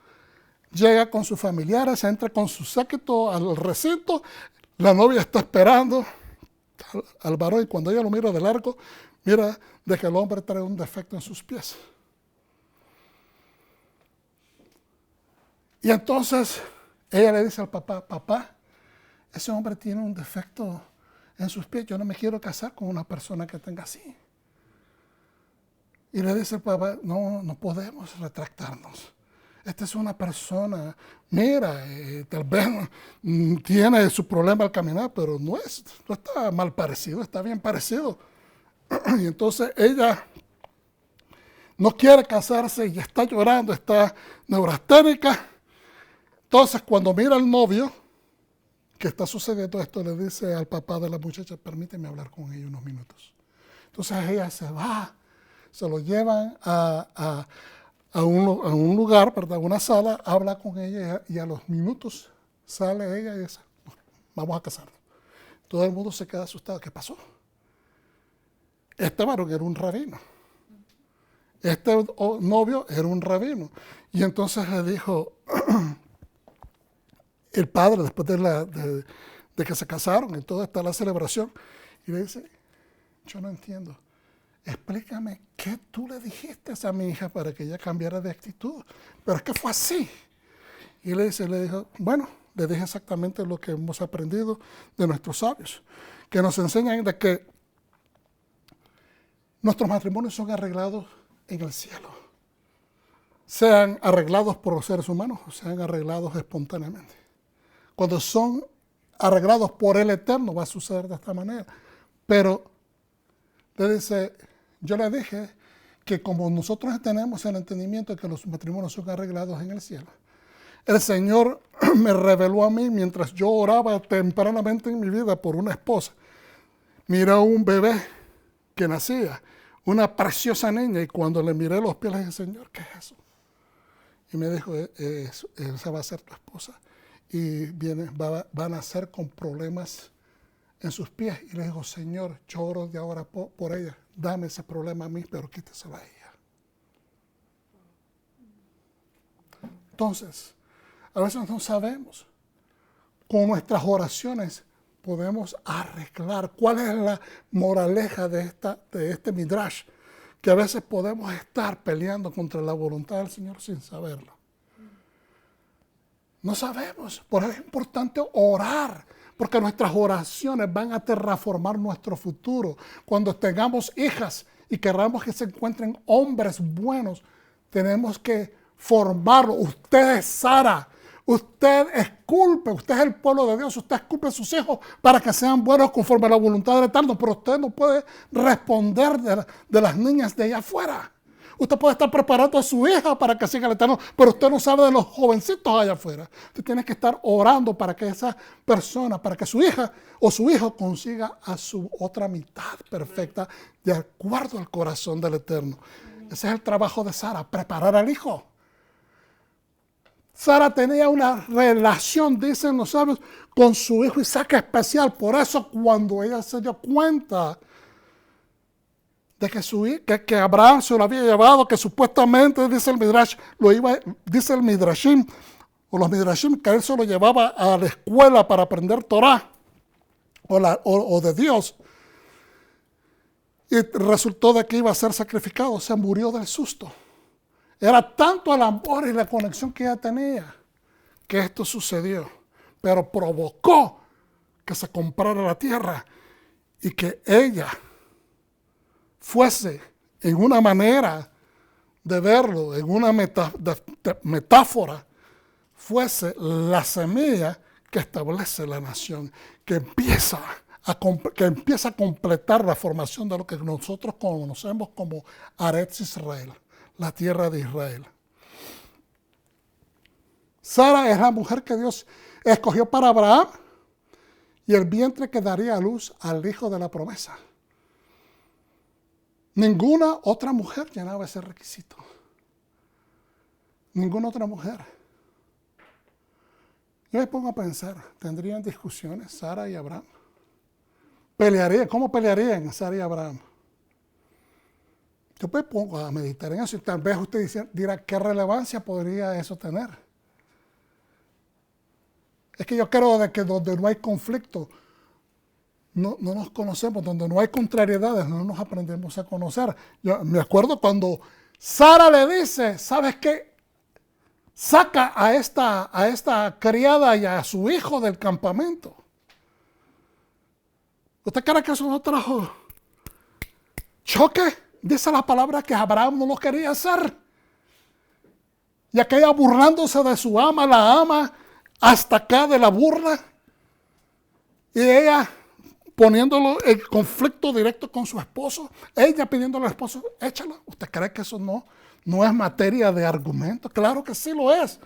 llega con sus familiares, entra con su séquito al recinto, la novia está esperando al varón y cuando ella lo mira de largo, mira de que el hombre trae un defecto en sus pies. Y entonces ella le dice al papá, papá, ese hombre tiene un defecto en sus pies, yo no me quiero casar con una persona que tenga así. Y le dice el papá, no podemos retractarnos. Esta es una persona, mira, tal vez tiene su problema al caminar, pero no está mal parecido, está bien parecido. Y entonces ella no quiere casarse y está llorando, está neurasténica. Entonces, cuando mira al novio, que está sucediendo esto, le dice al papá de la muchacha, permíteme hablar con ella unos minutos. Entonces ella se va, se lo llevan a un lugar, ¿verdad? Una sala, habla con ella y a los minutos sale ella y dice, vamos a casarnos. Todo el mundo se queda asustado. ¿Qué pasó? Este varón era un rabino. Este novio era un rabino. Y entonces le dijo el padre, después de que se casaron y toda esta la celebración, y le dice, yo no entiendo. Explícame qué tú le dijiste a mi hija para que ella cambiara de actitud. Pero es que fue así. Y le dijo, bueno, le dije exactamente lo que hemos aprendido de nuestros sabios, que nos enseñan de que nuestros matrimonios son arreglados en el cielo. Sean arreglados por los seres humanos o sean arreglados espontáneamente. Cuando son arreglados por el Eterno va a suceder de esta manera. Pero le dice, yo le dije que como nosotros tenemos el entendimiento de que los matrimonios son arreglados en el cielo, el Señor me reveló a mí mientras yo oraba tempranamente en mi vida por una esposa. Miré un bebé que nacía, una preciosa niña, y cuando le miré los pies le dije, Señor, ¿qué es eso? Y me dijo, esa va a ser tu esposa. Y va a nacer con problemas en sus pies. Y le digo, Señor, yo oro de ahora por ella. Dame ese problema a mí, pero quíteselo a ella. Entonces, a veces no sabemos. Con nuestras oraciones podemos arreglar. ¿Cuál es la moraleja de este midrash? Que a veces podemos estar peleando contra la voluntad del Señor sin saberlo. No sabemos. Por eso es importante orar. Porque nuestras oraciones van a terraformar nuestro futuro. Cuando tengamos hijas y queramos que se encuentren hombres buenos, tenemos que formarlos. Usted es Sara. Usted esculpe, usted es el pueblo de Dios, usted esculpe a sus hijos para que sean buenos conforme a la voluntad del Eterno, pero usted no puede responder de las niñas de allá afuera. Usted puede estar preparando a su hija para que siga el Eterno, pero usted no sabe de los jovencitos allá afuera. Usted tiene que estar orando para que esa persona, para que su hija o su hijo consiga a su otra mitad perfecta de acuerdo al corazón del Eterno. Ese es el trabajo de Sara, preparar al hijo. Sara tenía una relación, dicen los sabios, con su hijo Isaac especial. Por eso cuando ella se dio cuenta de que Abraham se lo había llevado, que supuestamente, dice el Midrash, dice el Midrashim, o los Midrashim, que él se lo llevaba a la escuela para aprender Torah, o de Dios, y resultó de que iba a ser sacrificado, se murió del susto. Era tanto el amor y la conexión que ella tenía que esto sucedió. pero provocó que se comprara la tierra y que ella fuese en una manera de verlo, en una metáfora, fuese la semilla que establece la nación, que empieza a completar la formación de lo que nosotros conocemos como Aretz Israel, la tierra de Israel. Sara es la mujer que Dios escogió para Abraham y el vientre que daría a luz al hijo de la promesa. Ninguna otra mujer llenaba ese requisito. Ninguna otra mujer. Yo me pongo a pensar, ¿tendrían discusiones Sara y Abraham? ¿Cómo pelearían Sara y Abraham? Yo me pongo a meditar en eso y tal vez usted dirá, ¿qué relevancia podría eso tener? Es que yo creo de que donde no hay conflicto, no nos conocemos, donde no hay contrariedades, no nos aprendemos a conocer. Yo me acuerdo cuando Sara le dice, ¿sabes qué? Saca a esta criada y a su hijo del campamento. ¿Usted cree que eso no trajo choque? Dice la palabra que Abraham no lo quería hacer. Y aquella burlándose de su ama, la ama hasta acá de la burla. Y ella poniéndolo en conflicto directo con su esposo. Ella pidiéndole al esposo, échalo. ¿Usted cree que eso no es materia de argumento? Claro que sí lo es.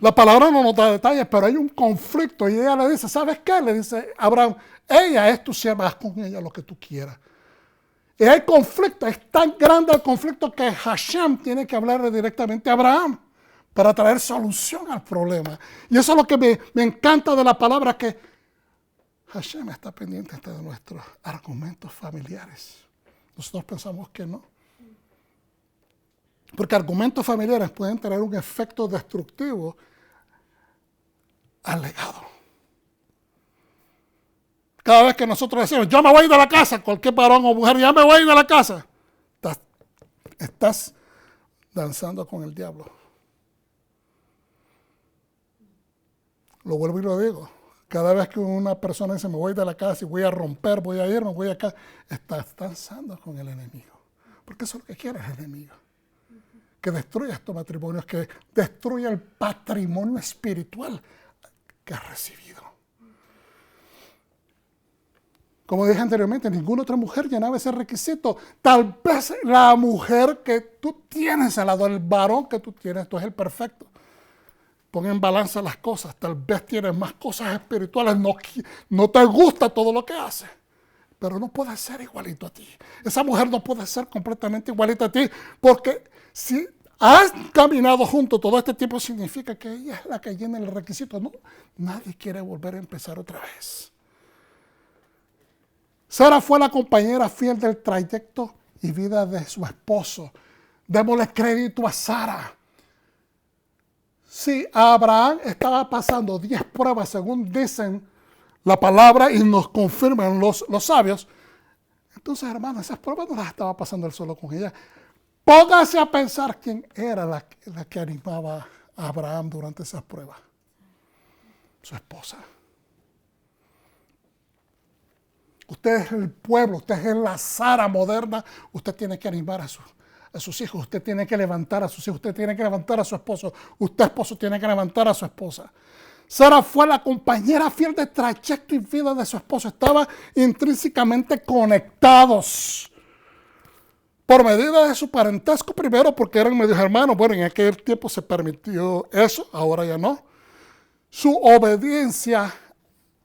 La palabra no nos da detalles, pero hay un conflicto. Y ella le dice, ¿sabes qué? Le dice Abraham, ella es tu sierva, haz con ella lo que tú quieras. Y hay conflicto, es tan grande el conflicto que Hashem tiene que hablarle directamente a Abraham para traer solución al problema. Y eso es lo que me encanta de la palabra, que Hashem está pendiente de nuestros argumentos familiares. Nosotros pensamos que no. Porque argumentos familiares pueden tener un efecto destructivo al legado. Cada vez que nosotros decimos, yo me voy de la casa, cualquier varón o mujer, ya me voy de la casa, estás danzando con el diablo. Lo vuelvo y lo digo. Cada vez que una persona dice, me voy de la casa y voy a romper, voy a irme, voy acá, estás danzando con el enemigo. Porque eso es lo que quiere el enemigo. Que destruya estos matrimonios, que destruya el patrimonio espiritual que has recibido. Como dije anteriormente, ninguna otra mujer llenaba ese requisito. Tal vez la mujer que tú tienes al lado, el varón que tú tienes, tú es el perfecto. Pon en balanza las cosas. Tal vez tienes más cosas espirituales, no te gusta todo lo que hace, pero no puede ser igualito a ti. Esa mujer no puede ser completamente igualita a ti, porque si has caminado juntos todo este tiempo, significa que ella es la que llena el requisito. No, nadie quiere volver a empezar otra vez. Sara fue la compañera fiel del trayecto y vida de su esposo. Démosle crédito a Sara. Si Abraham estaba pasando 10 pruebas, según dicen la palabra y nos confirman los sabios, entonces, hermano, esas pruebas no las estaba pasando él solo con ella. Póngase a pensar quién era la que animaba a Abraham durante esas pruebas. Su esposa. Usted es el pueblo, usted es la Sara moderna, usted tiene que animar a sus hijos, usted tiene que levantar a sus hijos, usted tiene que levantar a su esposo, usted esposo tiene que levantar a su esposa. Sara fue la compañera fiel de trayecto y vida de su esposo, estaban intrínsecamente conectados por medida de su parentesco, primero porque eran medios hermanos. Bueno, en aquel tiempo se permitió eso, ahora ya no. Su obediencia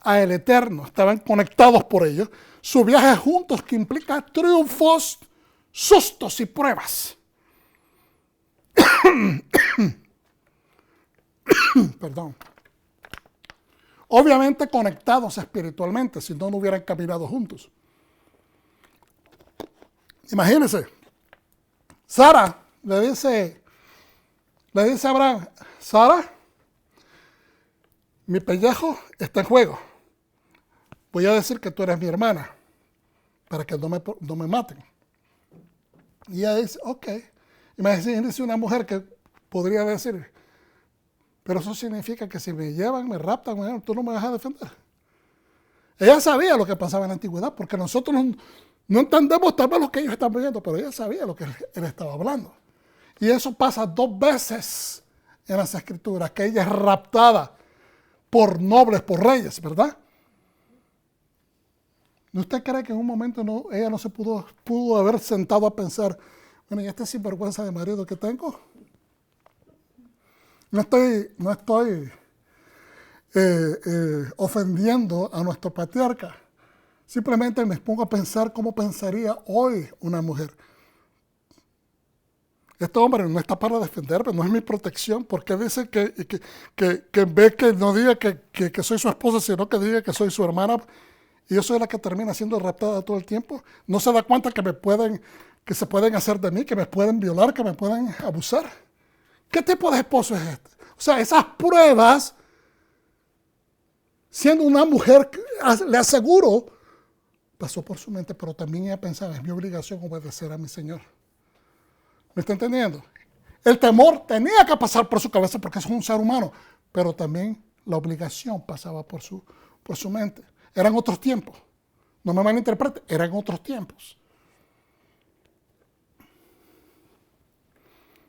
a el Eterno, estaban conectados por ello. Su viaje juntos, que implica triunfos, sustos y pruebas. Perdón. Obviamente conectados espiritualmente, si no hubieran caminado juntos. Imagínense, Sara le dice a Abraham, Sara, mi pellejo está en juego. Voy a decir que tú eres mi hermana, para que no me maten. Y ella dice, ok. Imagínense una mujer que podría decir, Pero eso significa que si me llevan, me raptan, tú no me vas a defender. Ella sabía lo que pasaba en la antigüedad, porque nosotros no entendemos tal vez lo que ellos están viviendo, pero ella sabía lo que él estaba hablando. Y eso pasa 2 veces en las Escrituras, que ella es raptada por nobles, por reyes, ¿verdad? ¿Usted cree que en un momento ella no se pudo haber sentado a pensar, bueno, ¿y este sinvergüenza de marido que tengo? No estoy ofendiendo a nuestro patriarca. Simplemente me pongo a pensar cómo pensaría hoy una mujer. Este hombre no está para defenderme, no es mi protección. ¿Por qué dice que en vez que no diga que soy su esposa, sino que diga que soy su hermana? Y yo soy la que termina siendo raptada todo el tiempo. No se da cuenta que se pueden hacer de mí, que me pueden violar, que me pueden abusar. ¿Qué tipo de esposo es este? O sea, esas pruebas, siendo una mujer, le aseguro, pasó por su mente, pero también ella pensaba, es mi obligación obedecer a mi Señor. ¿Me está entendiendo? El temor tenía que pasar por su cabeza porque es un ser humano, pero también la obligación pasaba por su mente. Eran otros tiempos. No me malinterprete, eran otros tiempos.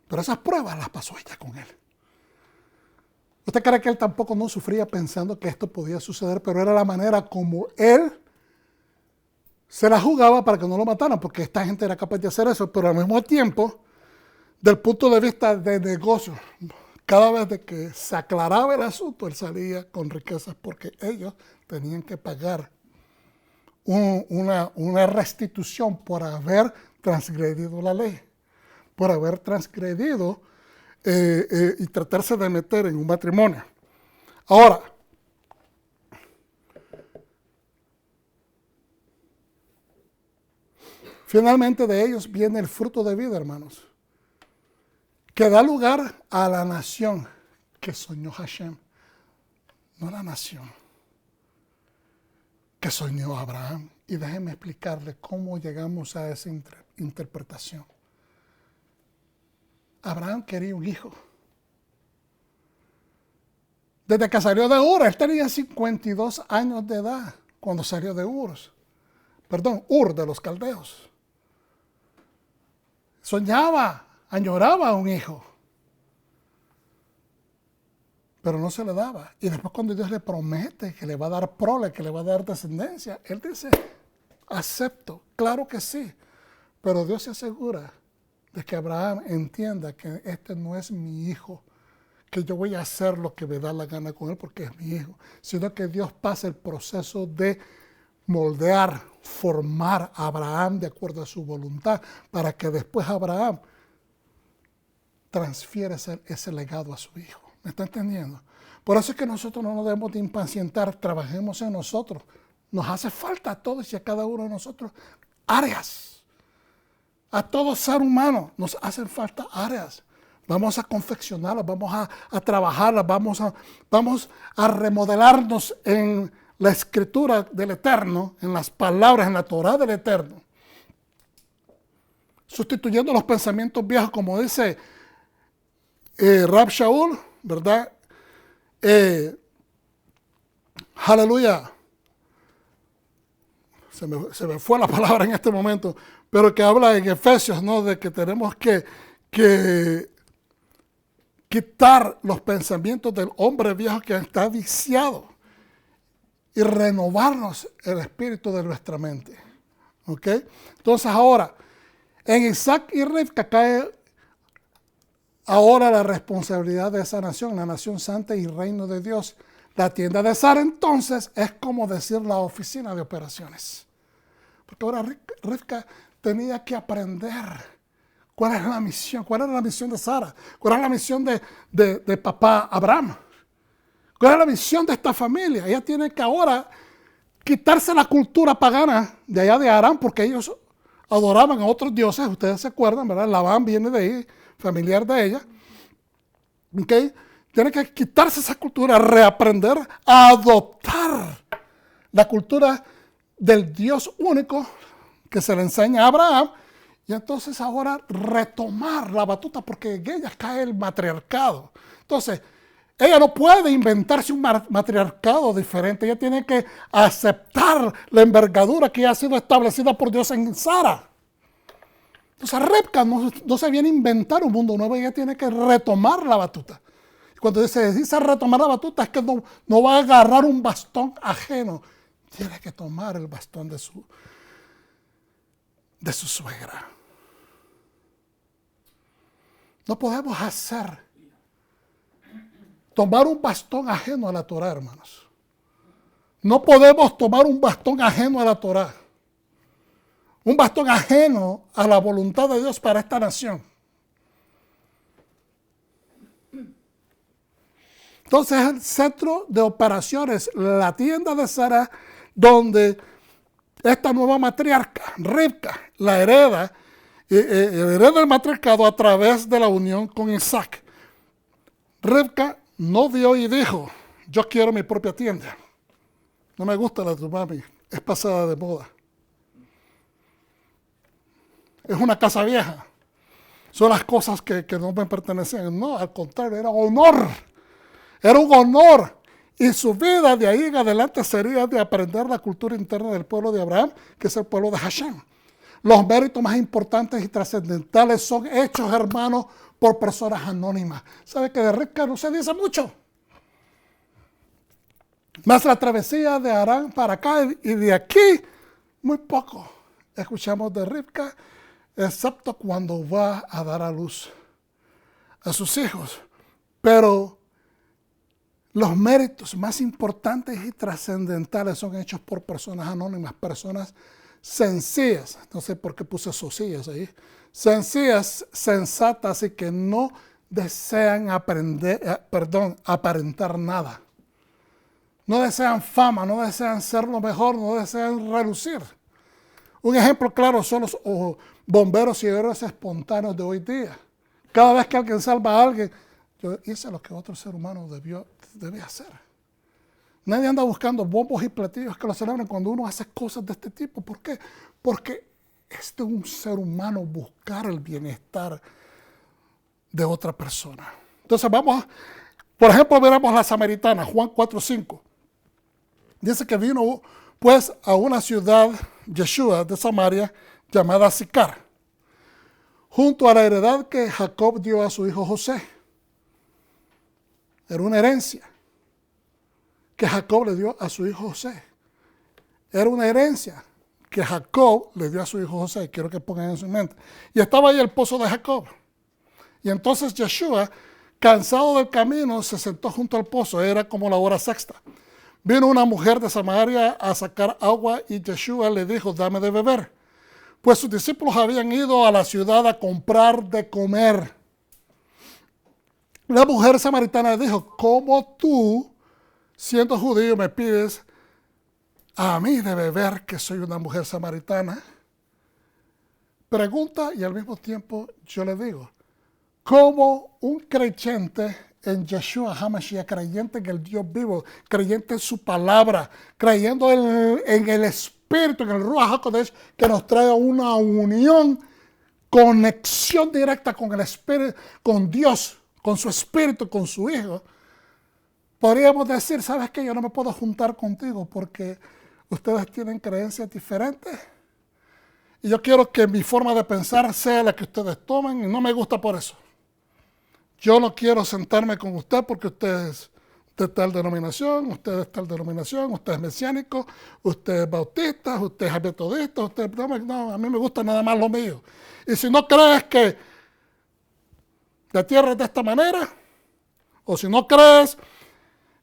Pero esas pruebas las pasó ella con él. ¿Usted cree que él tampoco no sufría pensando que esto podía suceder? Pero era la manera como él se la jugaba para que no lo mataran, porque esta gente era capaz de hacer eso, pero al mismo tiempo, del punto de vista de negocio, cada vez de que se aclaraba el asunto, él salía con riquezas porque ellos tenían que pagar una restitución por haber transgredido la ley, por haber transgredido y tratarse de meter en un matrimonio. Ahora, finalmente de ellos viene el fruto de vida, hermanos, que da lugar a la nación que soñó Hashem, no la nación que soñó Abraham. Y déjenme explicarle cómo llegamos a esa interpretación. Abraham quería un hijo. Desde que salió de Ur, él tenía 52 años de edad cuando salió de Ur de los caldeos. Soñaba, añoraba a un hijo, pero no se le daba. Y después cuando Dios le promete que le va a dar prole, que le va a dar descendencia, él dice, acepto, claro que sí. Pero Dios se asegura de que Abraham entienda que este no es mi hijo, que yo voy a hacer lo que me da la gana con él porque es mi hijo, sino que Dios pasa el proceso de moldear, formar a Abraham de acuerdo a su voluntad, para que después Abraham transfiera ese legado a su hijo. ¿Me está entendiendo? Por eso es que nosotros no nos debemos de impacientar, trabajemos en nosotros. Nos hace falta a todos y a cada uno de nosotros áreas. A todo ser humano nos hacen falta áreas. Vamos a confeccionarlas, vamos a trabajarlas, vamos a remodelarnos en la escritura del Eterno, en las palabras, en la Torah del Eterno. Sustituyendo los pensamientos viejos, como dice Rab Shaul, ¿verdad? Aleluya. Se me fue la palabra en este momento, pero que habla en Efesios, ¿no? De que tenemos que quitar los pensamientos del hombre viejo que está viciado y renovarnos el espíritu de nuestra mente. ¿Ok? Entonces ahora, en Isaac y Rivka cae ahora la responsabilidad de esa nación, la nación santa y reino de Dios. La tienda de Sara entonces es como decir la oficina de operaciones. Porque ahora Rivka tenía que aprender cuál era la misión de Sara, cuál era la misión de papá Abraham, cuál era la misión de esta familia. Ella tiene que ahora quitarse la cultura pagana de allá de Aram, porque ellos adoraban a otros dioses, ustedes se acuerdan, ¿verdad? Labán viene de ahí, familiar de ella. ¿Okay? Tiene que quitarse esa cultura, reaprender a adoptar la cultura del Dios único que se le enseña a Abraham, y entonces ahora retomar la batuta, porque en ella cae el matriarcado. Entonces, Ella no puede inventarse un matriarcado diferente. Ella tiene que aceptar la envergadura que ha sido establecida por Dios en Sara. Entonces Rebca no se viene a inventar un mundo nuevo, ella tiene que retomar la batuta. Cuando se dice retomar la batuta es que no va a agarrar un bastón ajeno, tiene que tomar el bastón de su suegra. No podemos tomar un bastón ajeno a la Torah, hermanos. No podemos tomar un bastón ajeno a la Torah. Un bastón ajeno a la voluntad de Dios para esta nación. Entonces el centro de operaciones, la tienda de Sara, donde esta nueva matriarca, Rivka, la hereda el matriarcado a través de la unión con Isaac. Rivka no vio y dijo, yo quiero mi propia tienda. No me gusta la de tu mami, es pasada de moda. Es una casa vieja. Son las cosas que no me pertenecen. No, al contrario, era honor. Era un honor. Y su vida de ahí en adelante sería de aprender la cultura interna del pueblo de Abraham, que es el pueblo de Hashem. Los méritos más importantes y trascendentales son hechos, hermanos, por personas anónimas. ¿Sabe que de Rivka no se dice mucho? Más la travesía de Harán para acá y de aquí, muy poco escuchamos de Rivka, excepto cuando va a dar a luz a sus hijos. Pero los méritos más importantes y trascendentales son hechos por personas anónimas, personas sencillas. No sé por qué puse socias ahí. Sencillas, sensatas y que no desean aparentar nada. No desean fama, no desean ser lo mejor, no desean relucir. Un ejemplo claro son los bomberos y héroes espontáneos de hoy día. Cada vez que alguien salva a alguien, yo hice lo que otro ser humano debe hacer. Nadie anda buscando bombos y platillos que lo celebren cuando uno hace cosas de este tipo. ¿Por qué? Porque es de un ser humano buscar el bienestar de otra persona. Entonces por ejemplo, veremos la samaritana, Juan 4:5. Dice que vino pues a una ciudad, Yeshua, de Samaria, llamada Sicar, junto a la heredad que Jacob dio a su hijo José. Era una herencia que Jacob le dio a su hijo José. Era una herencia que Jacob le dio a su hijo José. Quiero que pongan en su mente. Y estaba ahí el pozo de Jacob. Y entonces Yeshua, cansado del camino, se sentó junto al pozo. Era como la hora sexta. Vino una mujer de Samaria a sacar agua y Yeshua le dijo, dame de beber. Pues sus discípulos habían ido a la ciudad a comprar de comer. La mujer samaritana le dijo, ¿cómo tú, siendo judío, me pides a mí de beber, que soy una mujer samaritana? Pregunta y al mismo tiempo yo le digo, ¿cómo un creyente en Yeshua HaMashiach, creyente en el Dios vivo, creyente en su palabra, creyendo en el Espíritu, en el Ruach HaKodesh, que nos trae una unión, conexión directa con el Espíritu, con Dios, con su Espíritu, con su Hijo? Podríamos decir, ¿sabes qué? Yo no me puedo juntar contigo porque ustedes tienen creencias diferentes y yo quiero que mi forma de pensar sea la que ustedes tomen y no me gusta por eso. Yo no quiero sentarme con usted porque usted es de tal denominación, usted es tal denominación, usted es mesiánico, usted es bautista, usted es metodista, no, a mí me gusta nada más lo mío. Y si no crees que la tierra es de esta manera, o si no crees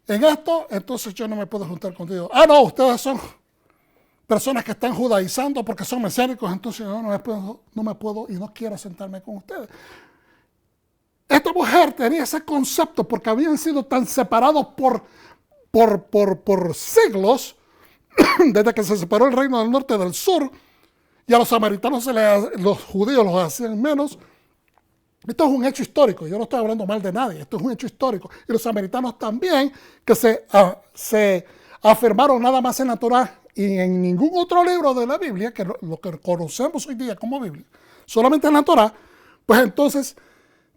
en esto, entonces yo no me puedo juntar contigo. Ah, no, ustedes son personas que están judaizando porque son mesiánicos, entonces yo no me puedo y no quiero sentarme con ustedes. Esta mujer tenía ese concepto porque habían sido tan separados por siglos, desde que se separó el reino del norte del sur, y a los samaritanos, los judíos los hacían menos. Esto es un hecho histórico, yo no estoy hablando mal de nadie, esto es un hecho histórico. Y los samaritanos también, que se afirmaron nada más en la Torah y en ningún otro libro de la Biblia, que lo que conocemos hoy día como Biblia, solamente en la Torah, pues entonces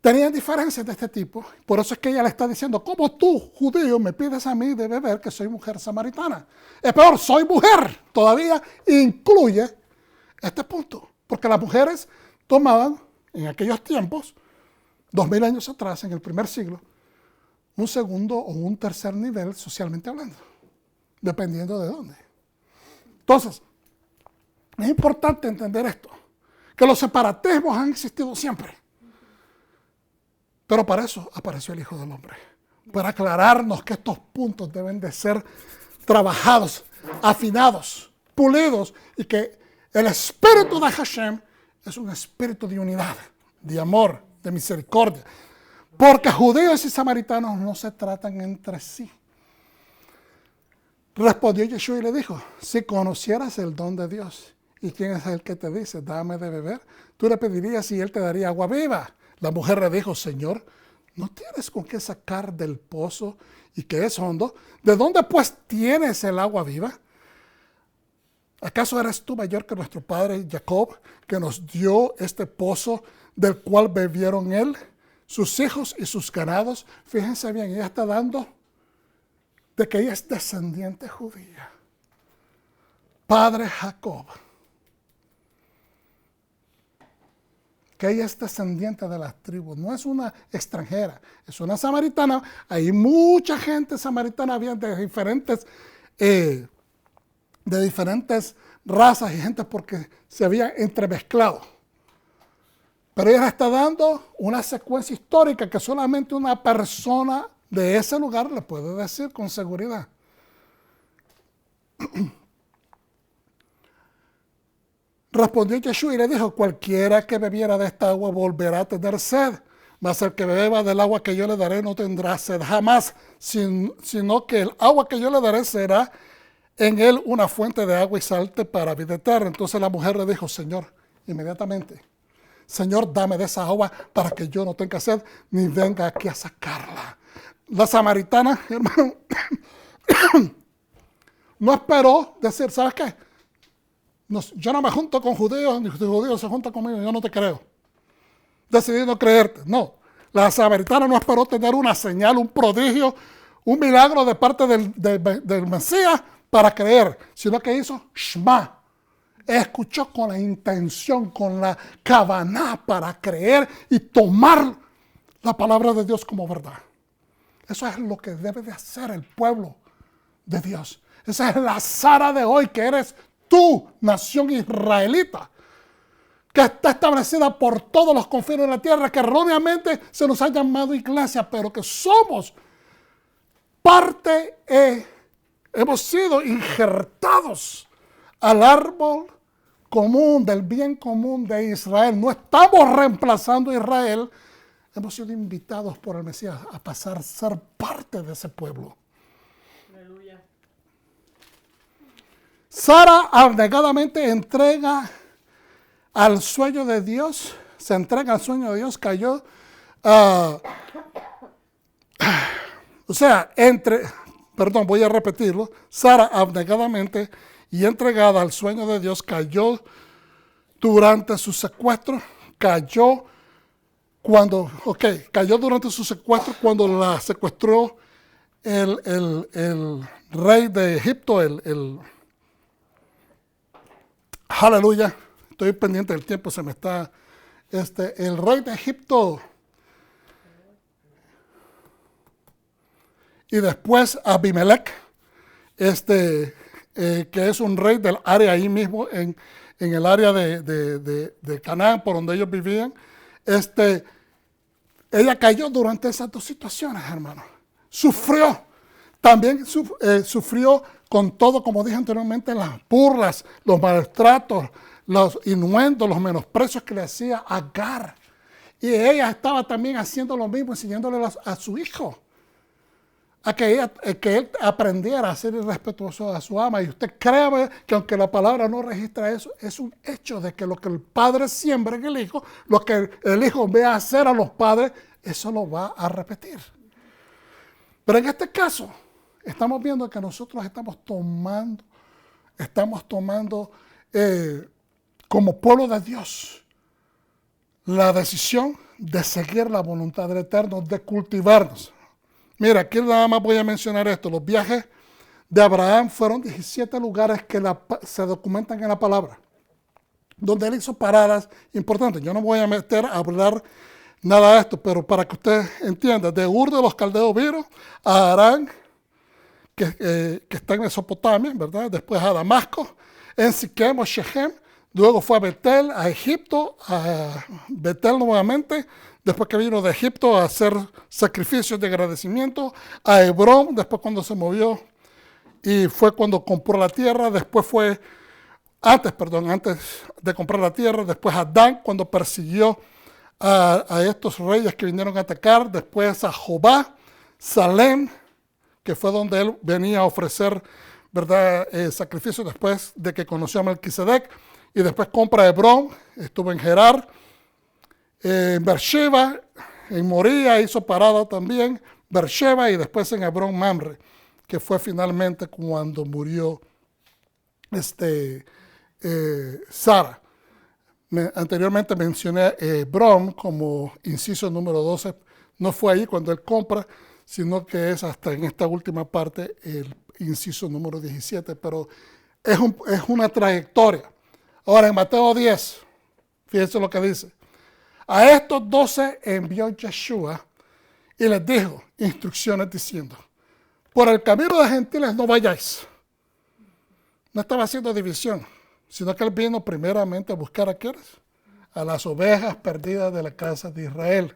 tenían diferencias de este tipo. Por eso es que ella le está diciendo, ¿cómo tú, judío, me pides a mí de beber que soy mujer samaritana? Es peor, soy mujer. Todavía incluye este punto. Porque las mujeres tomaban, en aquellos tiempos, 2000 años atrás, en el primer siglo, un segundo o un tercer nivel socialmente hablando, dependiendo de dónde. Entonces, es importante entender esto, que los separatismos han existido siempre. Pero para eso apareció el Hijo del Hombre, para aclararnos que estos puntos deben de ser trabajados, afinados, pulidos, y que el espíritu de Hashem es un espíritu de unidad, de amor, de misericordia, porque judíos y samaritanos no se tratan entre sí. Respondió Yeshua y le dijo, si conocieras el don de Dios, ¿y quién es el que te dice, dame de beber? Tú le pedirías y él te daría agua viva. La mujer le dijo, Señor, ¿no tienes con qué sacar del pozo y que es hondo? ¿De dónde pues tienes el agua viva? ¿Acaso eres tú mayor que nuestro padre Jacob, que nos dio este pozo del cual bebieron él, sus hijos y sus ganados? Fíjense bien, ella está dando de que ella es descendiente judía. Padre Jacob. Que ella es descendiente de las tribus, no es una extranjera, es una samaritana. Hay mucha gente samaritana, había de diferentes razas y gente porque se había entremezclado. Pero ella está dando una secuencia histórica que solamente una persona de ese lugar le puede decir con seguridad. Respondió Yeshua y le dijo, cualquiera que bebiera de esta agua volverá a tener sed, mas el que beba del agua que yo le daré no tendrá sed jamás, sino que el agua que yo le daré será en él una fuente de agua y salte para vida eterna. Entonces la mujer le dijo, Señor, inmediatamente, Señor, dame de esa agua para que yo no tenga sed, ni venga aquí a sacarla. La samaritana, hermano, no esperó decir, ¿sabes qué? Yo no me junto con judíos, ni judíos se juntan conmigo, yo no te creo. Decidí no creerte. No, la samaritana no esperó tener una señal, un prodigio, un milagro de parte del Mesías para creer, sino que hizo Shema. Escuchó con la intención, con la kavaná para creer y tomar la palabra de Dios como verdad. Eso es lo que debe de hacer el pueblo de Dios. Esa es la Sara de hoy, que eres tú, nación israelita, que está establecida por todos los confines de la tierra, que erróneamente se nos ha llamado iglesia, pero que somos parte, hemos sido injertados al árbol común, del bien común de Israel. No estamos reemplazando a Israel, hemos sido invitados por el Mesías a pasar a ser parte de ese pueblo. Aleluya. Sara abnegadamente entrega al sueño de Dios, se entrega al sueño de Dios, cayó, voy a repetirlo, Sara abnegadamente y entregada al sueño de Dios cayó durante su secuestro, cayó durante su secuestro cuando la secuestró el rey de Egipto, aleluya, estoy pendiente del tiempo, se me está, el rey de Egipto, y después Abimelech, que es un rey del área ahí mismo, en el área de Canaán, por donde ellos vivían, ella cayó durante esas dos situaciones, hermano. Sufrió, también sufrió con todo, como dije anteriormente, las burlas, los maltratos, los innuendos, los menosprecios que le hacía Agar. Y ella estaba también haciendo lo mismo, enseñándole a su hijo, a que él aprendiera a ser irrespetuoso a su ama. Y usted créame que aunque la palabra no registra eso, es un hecho de que lo que el padre siembra en el hijo, lo que el hijo ve hacer a los padres, eso lo va a repetir. Pero en este caso, estamos viendo que nosotros estamos tomando como pueblo de Dios la decisión de seguir la voluntad del Eterno, de cultivarnos. Mira, aquí nada más voy a mencionar esto. Los viajes de Abraham fueron 17 lugares que se documentan en la palabra, donde él hizo paradas importantes. Yo no voy a meter a hablar nada de esto, pero para que usted entienda, de Ur de los Caldeos vino a Harán, que está en Mesopotamia, ¿verdad? Después a Damasco, en Siquem o Shechem, luego fue a Betel, a Egipto, a Betel nuevamente, después que vino de Egipto a hacer sacrificios de agradecimiento, a Hebrón, después cuando se movió y fue cuando compró la tierra, después fue, antes de comprar la tierra, después a Dan cuando persiguió a estos reyes que vinieron a atacar, después a Jobá, Salem, que fue donde él venía a ofrecer, ¿verdad?, sacrificio después de que conoció a Melquisedec, y después compra Hebrón, estuvo en Gerar, en Beersheba, en Moría hizo parada también, Beersheba, y después en Hebrón Mamre, que fue finalmente cuando murió Sara. Anteriormente mencioné Hebrón como inciso número 12, no fue ahí cuando él compra, sino que es hasta en esta última parte el inciso número 17, pero es una trayectoria. Ahora en Mateo 10, fíjense lo que dice. A estos 12 envió Yeshua y les dijo instrucciones diciendo, por el camino de gentiles no vayáis. No estaba haciendo división, sino que él vino primeramente a buscar a quiénes, a las ovejas perdidas de la casa de Israel.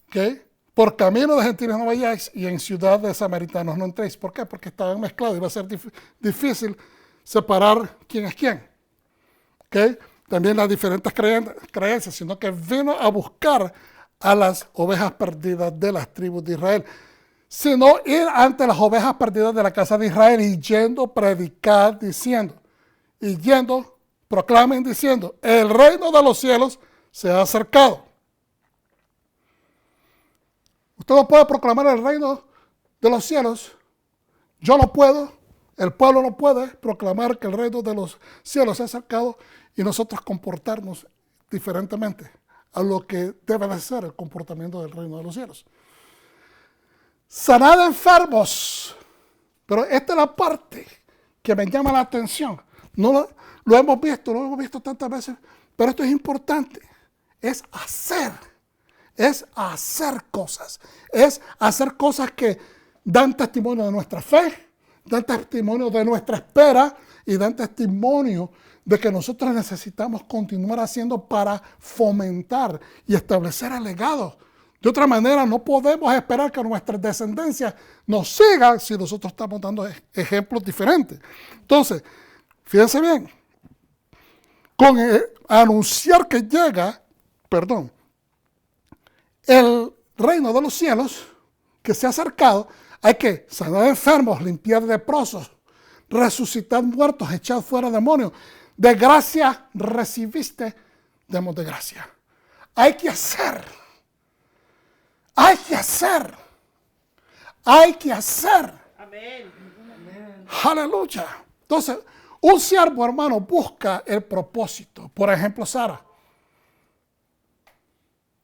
¿Okay? Por camino de gentiles no vayáis y en ciudad de samaritanos no entréis. ¿Por qué? Porque estaban mezclados. Iba a ser difícil separar quién es quién. ¿Okay? También las diferentes creencias, sino que vino a buscar a las ovejas perdidas de las tribus de Israel. Sino ir ante las ovejas perdidas de la casa de Israel y yendo predicar diciendo, y yendo, proclamen diciendo, el reino de los cielos se ha acercado. Usted no puede proclamar el reino de los cielos. Yo no puedo, el pueblo no puede proclamar que el reino de los cielos se ha acercado y nosotros comportarnos diferentemente a lo que debe de ser el comportamiento del reino de los cielos. Sanad enfermos. Pero esta es la parte que me llama la atención. No lo hemos visto tantas veces, pero esto es importante. Es hacer cosas. Es hacer cosas que dan testimonio de nuestra fe, dan testimonio de nuestra espera y dan testimonio de que nosotros necesitamos continuar haciendo para fomentar y establecer el legado. De otra manera, no podemos esperar que nuestra descendencia nos siga si nosotros estamos dando ejemplos diferentes. Entonces, fíjense bien, con anunciar que llega, el reino de los cielos que se ha acercado, hay que sanar enfermos, limpiar leprosos, resucitar muertos, echar fuera demonios. De gracia recibiste, demos de gracia. Hay que hacer. Amén. Aleluya. Entonces, un siervo, hermano, busca el propósito. Por ejemplo, Sara.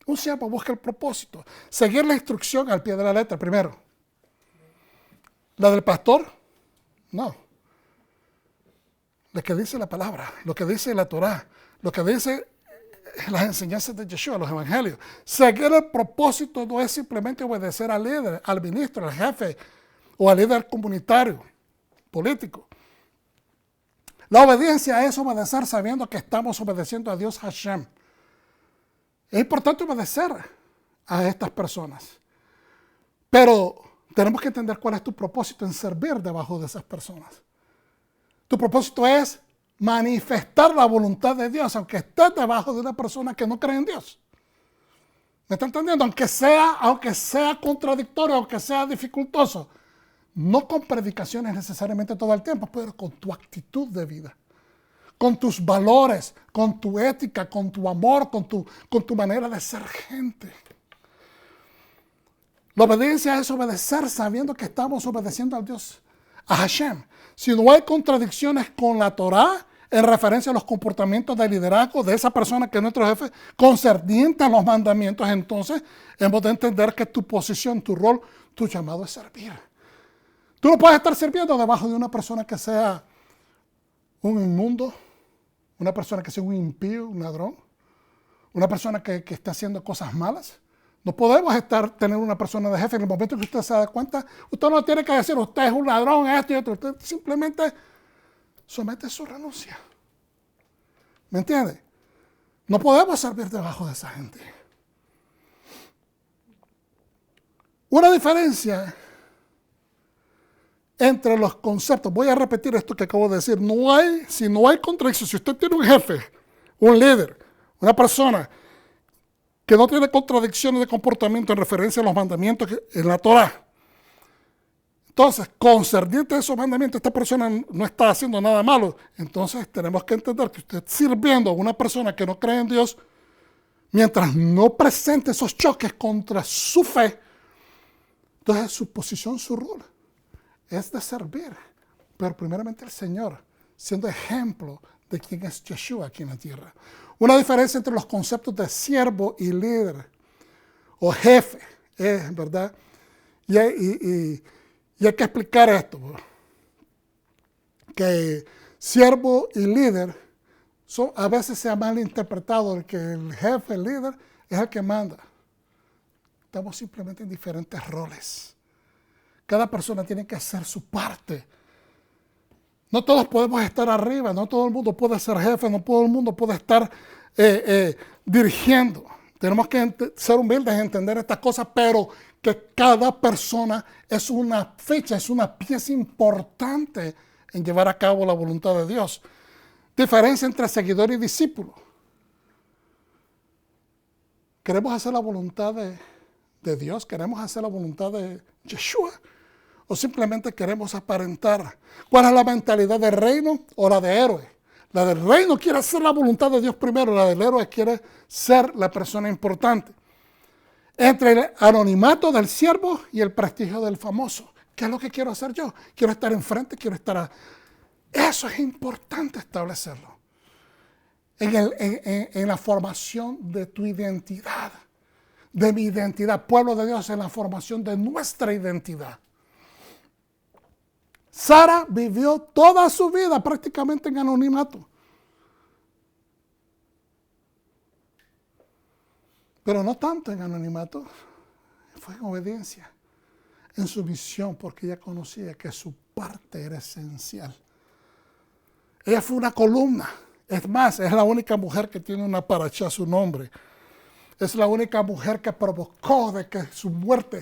Un siervo busca el propósito. Seguir la instrucción al pie de la letra, primero. ¿La del pastor? No. Lo que dice la palabra, lo que dice la Torá, lo que dice las enseñanzas de Yeshua, los evangelios. Seguir el propósito no es simplemente obedecer al líder, al ministro, al jefe o al líder comunitario, político. La obediencia es obedecer sabiendo que estamos obedeciendo a Dios Hashem. Es importante obedecer a estas personas, pero tenemos que entender cuál es tu propósito en servir debajo de esas personas. Tu propósito es manifestar la voluntad de Dios, aunque estés debajo de una persona que no cree en Dios. ¿Me está entendiendo? Aunque sea contradictorio, aunque sea dificultoso. No con predicaciones necesariamente todo el tiempo, pero con tu actitud de vida. Con tus valores, con tu ética, con tu amor, con tu manera de ser gente. La obediencia es obedecer sabiendo que estamos obedeciendo a Dios, a Hashem. Si no hay contradicciones con la Torá, en referencia a los comportamientos de liderazgo de esa persona que es nuestro jefe, concerniente a los mandamientos, entonces hemos de entender que tu posición, tu rol, tu llamado es servir. Tú no puedes estar sirviendo debajo de una persona que sea un inmundo, una persona que sea un impío, un ladrón, una persona que esté haciendo cosas malas. No podemos tener una persona de jefe en el momento que usted se da cuenta. Usted no tiene que decir, usted es un ladrón, esto y otro. Usted simplemente somete su renuncia. ¿Me entiende? No podemos servir debajo de esa gente. Una diferencia entre los conceptos, voy a repetir esto que acabo de decir, si no hay contradicción, si usted tiene un jefe, un líder, una persona que no tiene contradicciones de comportamiento en referencia a los mandamientos en la Torá, entonces, concerniente a esos mandamientos, esta persona no está haciendo nada malo, entonces tenemos que entender que usted sirviendo a una persona que no cree en Dios, mientras no presente esos choques contra su fe, entonces su posición, su rol, es de servir, pero primeramente el Señor, siendo ejemplo de quién es Yeshua aquí en la tierra. Una diferencia entre los conceptos de siervo y líder, o jefe, ¿verdad? Y hay que explicar esto, que siervo y líder a veces se ha malinterpretado el que el jefe, el líder, es el que manda. Estamos simplemente en diferentes roles. Cada persona tiene que hacer su parte. No todos podemos estar arriba, no todo el mundo puede ser jefe, no todo el mundo puede estar dirigiendo. Tenemos que ser humildes y entender estas cosas, pero que cada persona es una ficha, es una pieza importante en llevar a cabo la voluntad de Dios. Diferencia entre seguidor y discípulo. ¿Queremos hacer la voluntad de Dios? ¿Queremos hacer la voluntad de Yeshua? ¿O simplemente queremos aparentar? ¿Cuál es la mentalidad del reino o la de héroe? La del reino quiere hacer la voluntad de Dios primero, la del héroe quiere ser la persona importante. Entre el anonimato del siervo y el prestigio del famoso. ¿Qué es lo que quiero hacer yo? Quiero estar enfrente, quiero estar... Eso es importante establecerlo. En la formación de tu identidad, de mi identidad. Pueblo de Dios, en la formación de nuestra identidad. Sara vivió toda su vida prácticamente en anonimato. Pero no tanto en anonimato, fue en obediencia, en sumisión, porque ella conocía que su parte era esencial. Ella fue una columna. Es más, es la única mujer que tiene una paracha a su nombre. Es la única mujer que provocó de que su muerte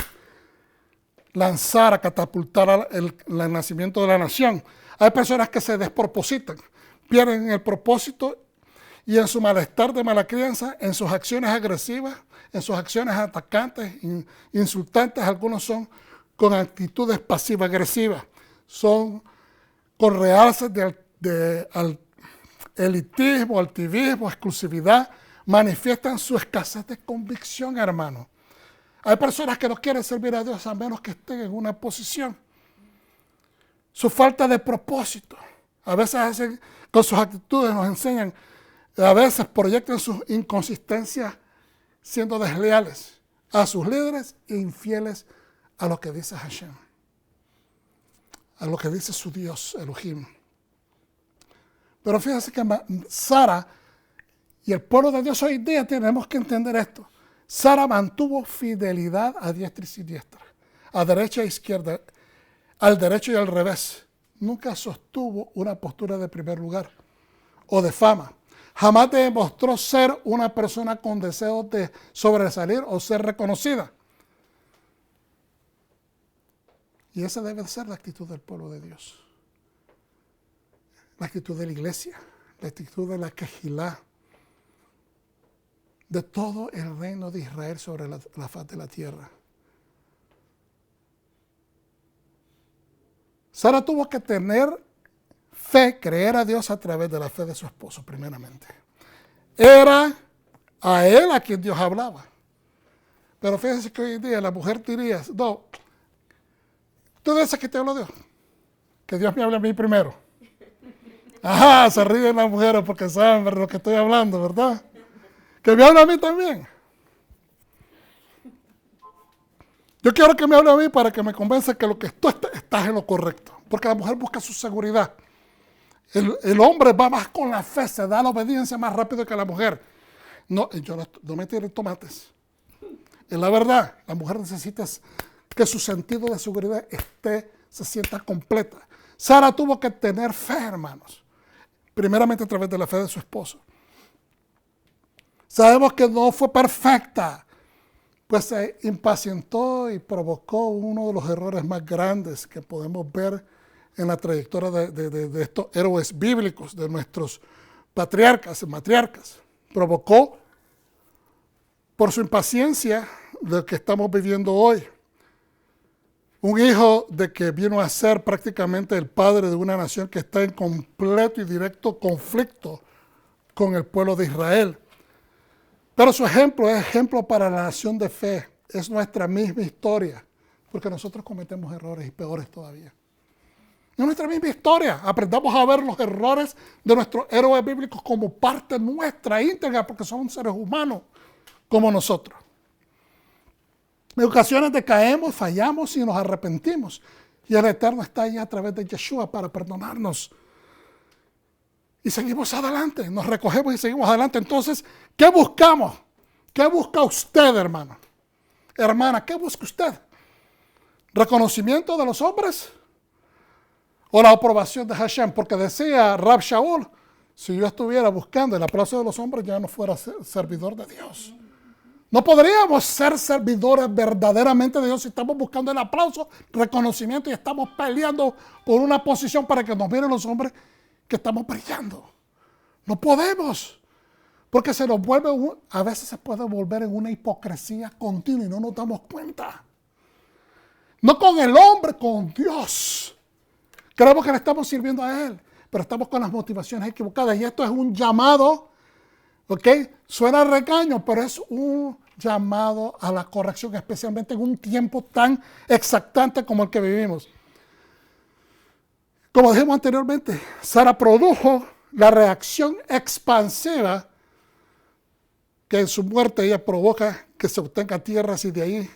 lanzara, catapultara el nacimiento de la nación. Hay personas que se despropositan, pierden el propósito y en su malestar de mala crianza, en sus acciones agresivas, en sus acciones atacantes, insultantes, algunos son con actitudes pasivo-agresivas, son con realces de elitismo, altivismo, exclusividad, manifiestan su escasez de convicción, hermano. Hay personas que no quieren servir a Dios a menos que estén en una posición. Su falta de propósito. A veces con sus actitudes nos enseñan, a veces proyectan sus inconsistencias siendo desleales a sus líderes e infieles a lo que dice Hashem, a lo que dice su Dios, Elohim. Pero fíjense que Sara y el pueblo de Dios hoy día tenemos que entender esto. Sara mantuvo fidelidad a diestra y siniestra, a derecha e izquierda, al derecho y al revés. Nunca sostuvo una postura de primer lugar o de fama. Jamás demostró ser una persona con deseos de sobresalir o ser reconocida. Y esa debe ser la actitud del pueblo de Dios. La actitud de la iglesia, la actitud de la Kehilá, de todo el reino de Israel sobre la faz de la tierra. Sara tuvo que tener fe, creer a Dios a través de la fe de su esposo, primeramente. Era a él a quien Dios hablaba. Pero fíjense que hoy en día la mujer diría, no, tú dices que te habla Dios, que Dios me hable a mí primero. Ajá, se ríen las mujeres porque saben de lo que estoy hablando, ¿verdad? Que me hable a mí también. Yo quiero que me hable a mí para que me convenza que lo que tú estás en lo correcto. Porque la mujer busca su seguridad. El hombre va más con la fe, se da la obediencia más rápido que la mujer. No, yo no me tire tomates. Es la verdad, la mujer necesita que su sentido de seguridad se sienta completa. Sara tuvo que tener fe, hermanos. Primeramente a través de la fe de su esposo. Sabemos que no fue perfecta, pues se impacientó y provocó uno de los errores más grandes que podemos ver en la trayectoria de estos héroes bíblicos, de nuestros patriarcas y matriarcas. Provocó por su impaciencia lo que estamos viviendo hoy. Un hijo de que vino a ser prácticamente el padre de una nación que está en completo y directo conflicto con el pueblo de Israel. Pero su ejemplo es ejemplo para la nación de fe. Es nuestra misma historia, porque nosotros cometemos errores y peores todavía. Es nuestra misma historia. Aprendamos a ver los errores de nuestros héroes bíblicos como parte nuestra íntegra, porque son seres humanos como nosotros. En ocasiones decaemos, fallamos y nos arrepentimos. Y el Eterno está ahí a través de Yeshua para perdonarnos. Y seguimos adelante, nos recogemos y seguimos adelante. Entonces, ¿qué buscamos? ¿Qué busca usted, hermano? Hermana, ¿qué busca usted? ¿Reconocimiento de los hombres? ¿O la aprobación de Hashem? Porque decía Rab Shaul, si yo estuviera buscando el aplauso de los hombres, ya no fuera servidor de Dios. No podríamos ser servidores verdaderamente de Dios si estamos buscando el aplauso, reconocimiento y estamos peleando por una posición para que nos miren los hombres que estamos brillando. No podemos, porque se nos vuelve, a veces se puede volver en una hipocresía continua y no nos damos cuenta. No con el hombre, con Dios. Creemos que le estamos sirviendo a Él, pero estamos con las motivaciones equivocadas. Y esto es un llamado, ¿ok? Suena regaño, pero es un llamado a la corrección, especialmente en un tiempo tan exactante como el que vivimos. Como dijimos anteriormente, Sara produjo la reacción expansiva que en su muerte ella provoca que se obtengan tierras, y de ahí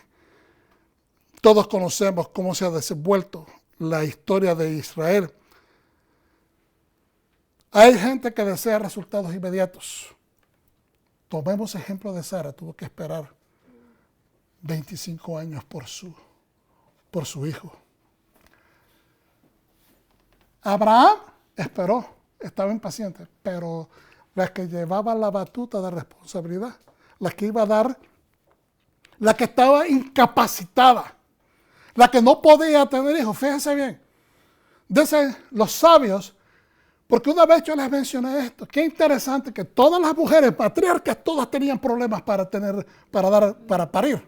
todos conocemos cómo se ha desenvuelto la historia de Israel. Hay gente que desea resultados inmediatos. Tomemos ejemplo de Sara, tuvo que esperar 25 años por su hijo. Abraham esperó, estaba impaciente, pero la que llevaba la batuta de responsabilidad, la que iba a dar, la que estaba incapacitada, la que no podía tener hijos, fíjense bien, dicen los sabios, porque una vez yo les mencioné esto, qué interesante que todas las mujeres patriarcas, todas tenían problemas para parir,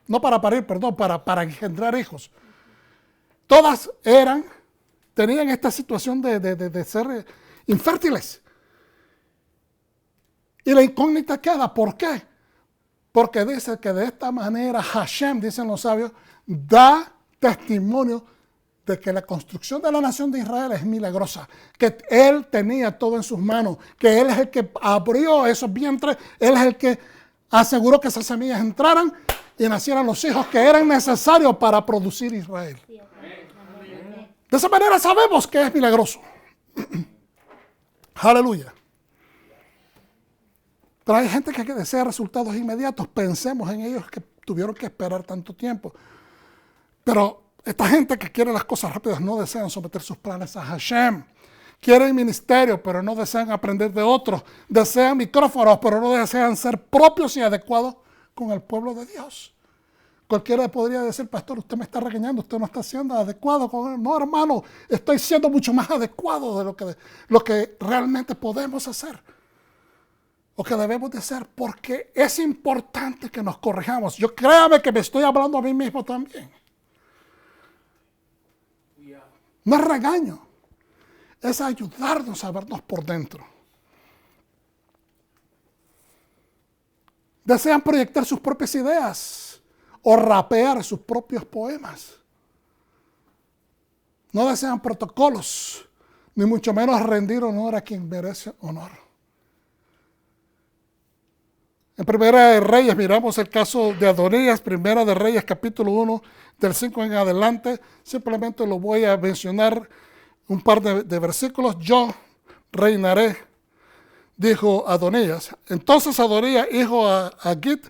no para parir, perdón, para engendrar hijos. Todas tenían esta situación de ser infértiles. Y la incógnita queda, ¿por qué? Porque dice que de esta manera Hashem, dicen los sabios, da testimonio de que la construcción de la nación de Israel es milagrosa, que Él tenía todo en sus manos, que Él es el que abrió esos vientres, Él es el que aseguró que esas semillas entraran y nacieran los hijos que eran necesarios para producir Israel. De esa manera sabemos que es milagroso. Aleluya. Pero hay gente que desea resultados inmediatos. Pensemos en ellos que tuvieron que esperar tanto tiempo. Pero esta gente que quiere las cosas rápidas no desean someter sus planes a Hashem. Quieren ministerio, pero no desean aprender de otros. Desean micrófonos, pero no desean ser propios y adecuados con el pueblo de Dios. Cualquiera podría decir, pastor, usted me está regañando, usted no está siendo adecuado con él. No, hermano, estoy siendo mucho más adecuado de lo que realmente podemos hacer. O que debemos de hacer, porque es importante que nos corrijamos. Yo créame que me estoy hablando a mí mismo también. No es regaño, es ayudarnos a vernos por dentro. Desean proyectar sus propias ideas o rapear sus propios poemas. No desean protocolos, ni mucho menos rendir honor a quien merece honor. En Primera de Reyes miramos el caso de Adonías, Primera de Reyes capítulo 1, del 5 en adelante. Simplemente lo voy a mencionar un par de versículos. Yo reinaré, dijo Adonías. Entonces Adonías dijo a Git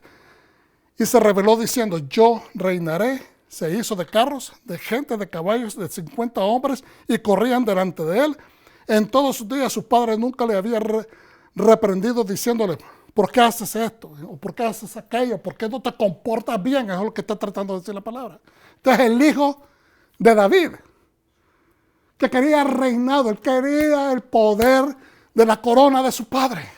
y se rebeló diciendo, yo reinaré. Se hizo de carros, de gente, de caballos, de 50 hombres y corrían delante de él. En todos sus días su padre nunca le había reprendido diciéndole, ¿por qué haces esto? ¿O por qué haces aquello? ¿Por qué no te comportas bien? Es lo que está tratando de decir la palabra. Entonces el hijo de David, que quería reinado, él quería el poder de la corona de su padre,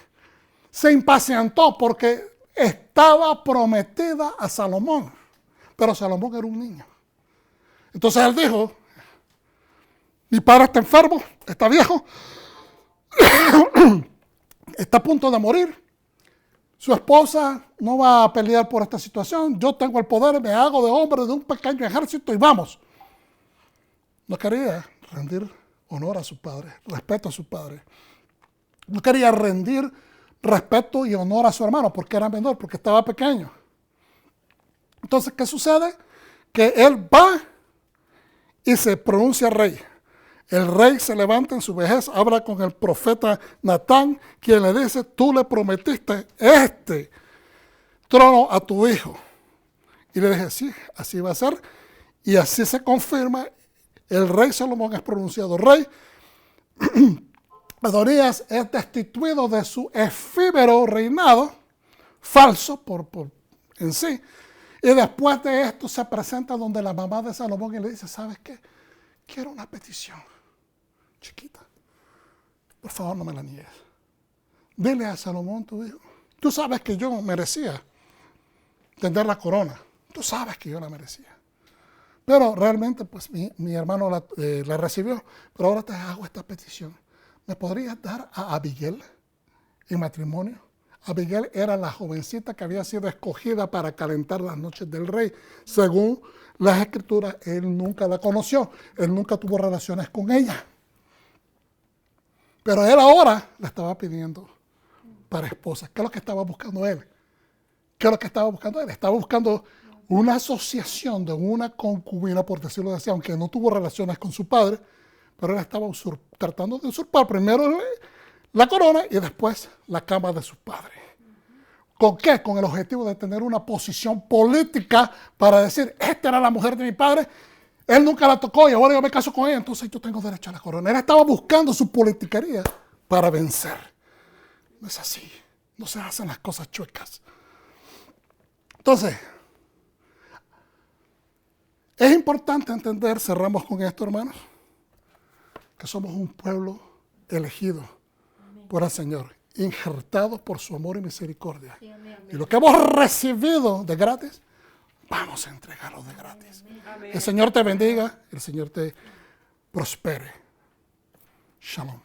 se impacientó porque estaba prometida a Salomón, pero Salomón era un niño. Entonces él dijo, mi padre está enfermo, está viejo, está a punto de morir. Su esposa no va a pelear por esta situación. Yo tengo el poder, me hago de hombre de un pequeño ejército y vamos. No quería rendir honor a su padre, respeto a su padre. No quería rendir respeto y honor a su hermano porque era menor, porque estaba pequeño. Entonces, ¿qué sucede? Que él va y se pronuncia rey. El rey se levanta en su vejez, habla con el profeta Natán, quien le dice, tú le prometiste este trono a tu hijo. Y le dije, sí, así va a ser. Y así se confirma. El rey Salomón es pronunciado rey. Adonías es destituido de su efímero reinado, falso en sí. Y después de esto se presenta donde la mamá de Salomón y le dice, ¿sabes qué? Quiero una petición, chiquita. Por favor, no me la niegues. Dile a Salomón, tu hijo, tú sabes que yo merecía tener la corona. Tú sabes que yo la merecía. Pero realmente, pues mi hermano la recibió. Pero ahora te hago esta petición. ¿Me podrías dar a Abigail en matrimonio? Abigail era la jovencita que había sido escogida para calentar las noches del rey. Según las escrituras, él nunca la conoció. Él nunca tuvo relaciones con ella. Pero él ahora la estaba pidiendo para esposa. ¿Qué es lo que estaba buscando él? ¿Qué es lo que estaba buscando él? Estaba buscando una asociación de una concubina, por decirlo así, aunque no tuvo relaciones con su padre, pero él estaba tratando de usurpar primero la corona y después la cama de su padre. ¿Con qué? Con el objetivo de tener una posición política para decir, esta era la mujer de mi padre, él nunca la tocó y ahora yo me caso con ella, entonces yo tengo derecho a la corona. Él estaba buscando su politiquería para vencer. No es así, no se hacen las cosas chuecas. Entonces, es importante entender, cerramos con esto, hermanos, que somos un pueblo elegido por el Señor, injertado por su amor y misericordia. Sí, amén, amén. Y lo que hemos recibido de gratis, vamos a entregarlo de gratis. Amén. El Señor te bendiga, el Señor te prospere. Shalom.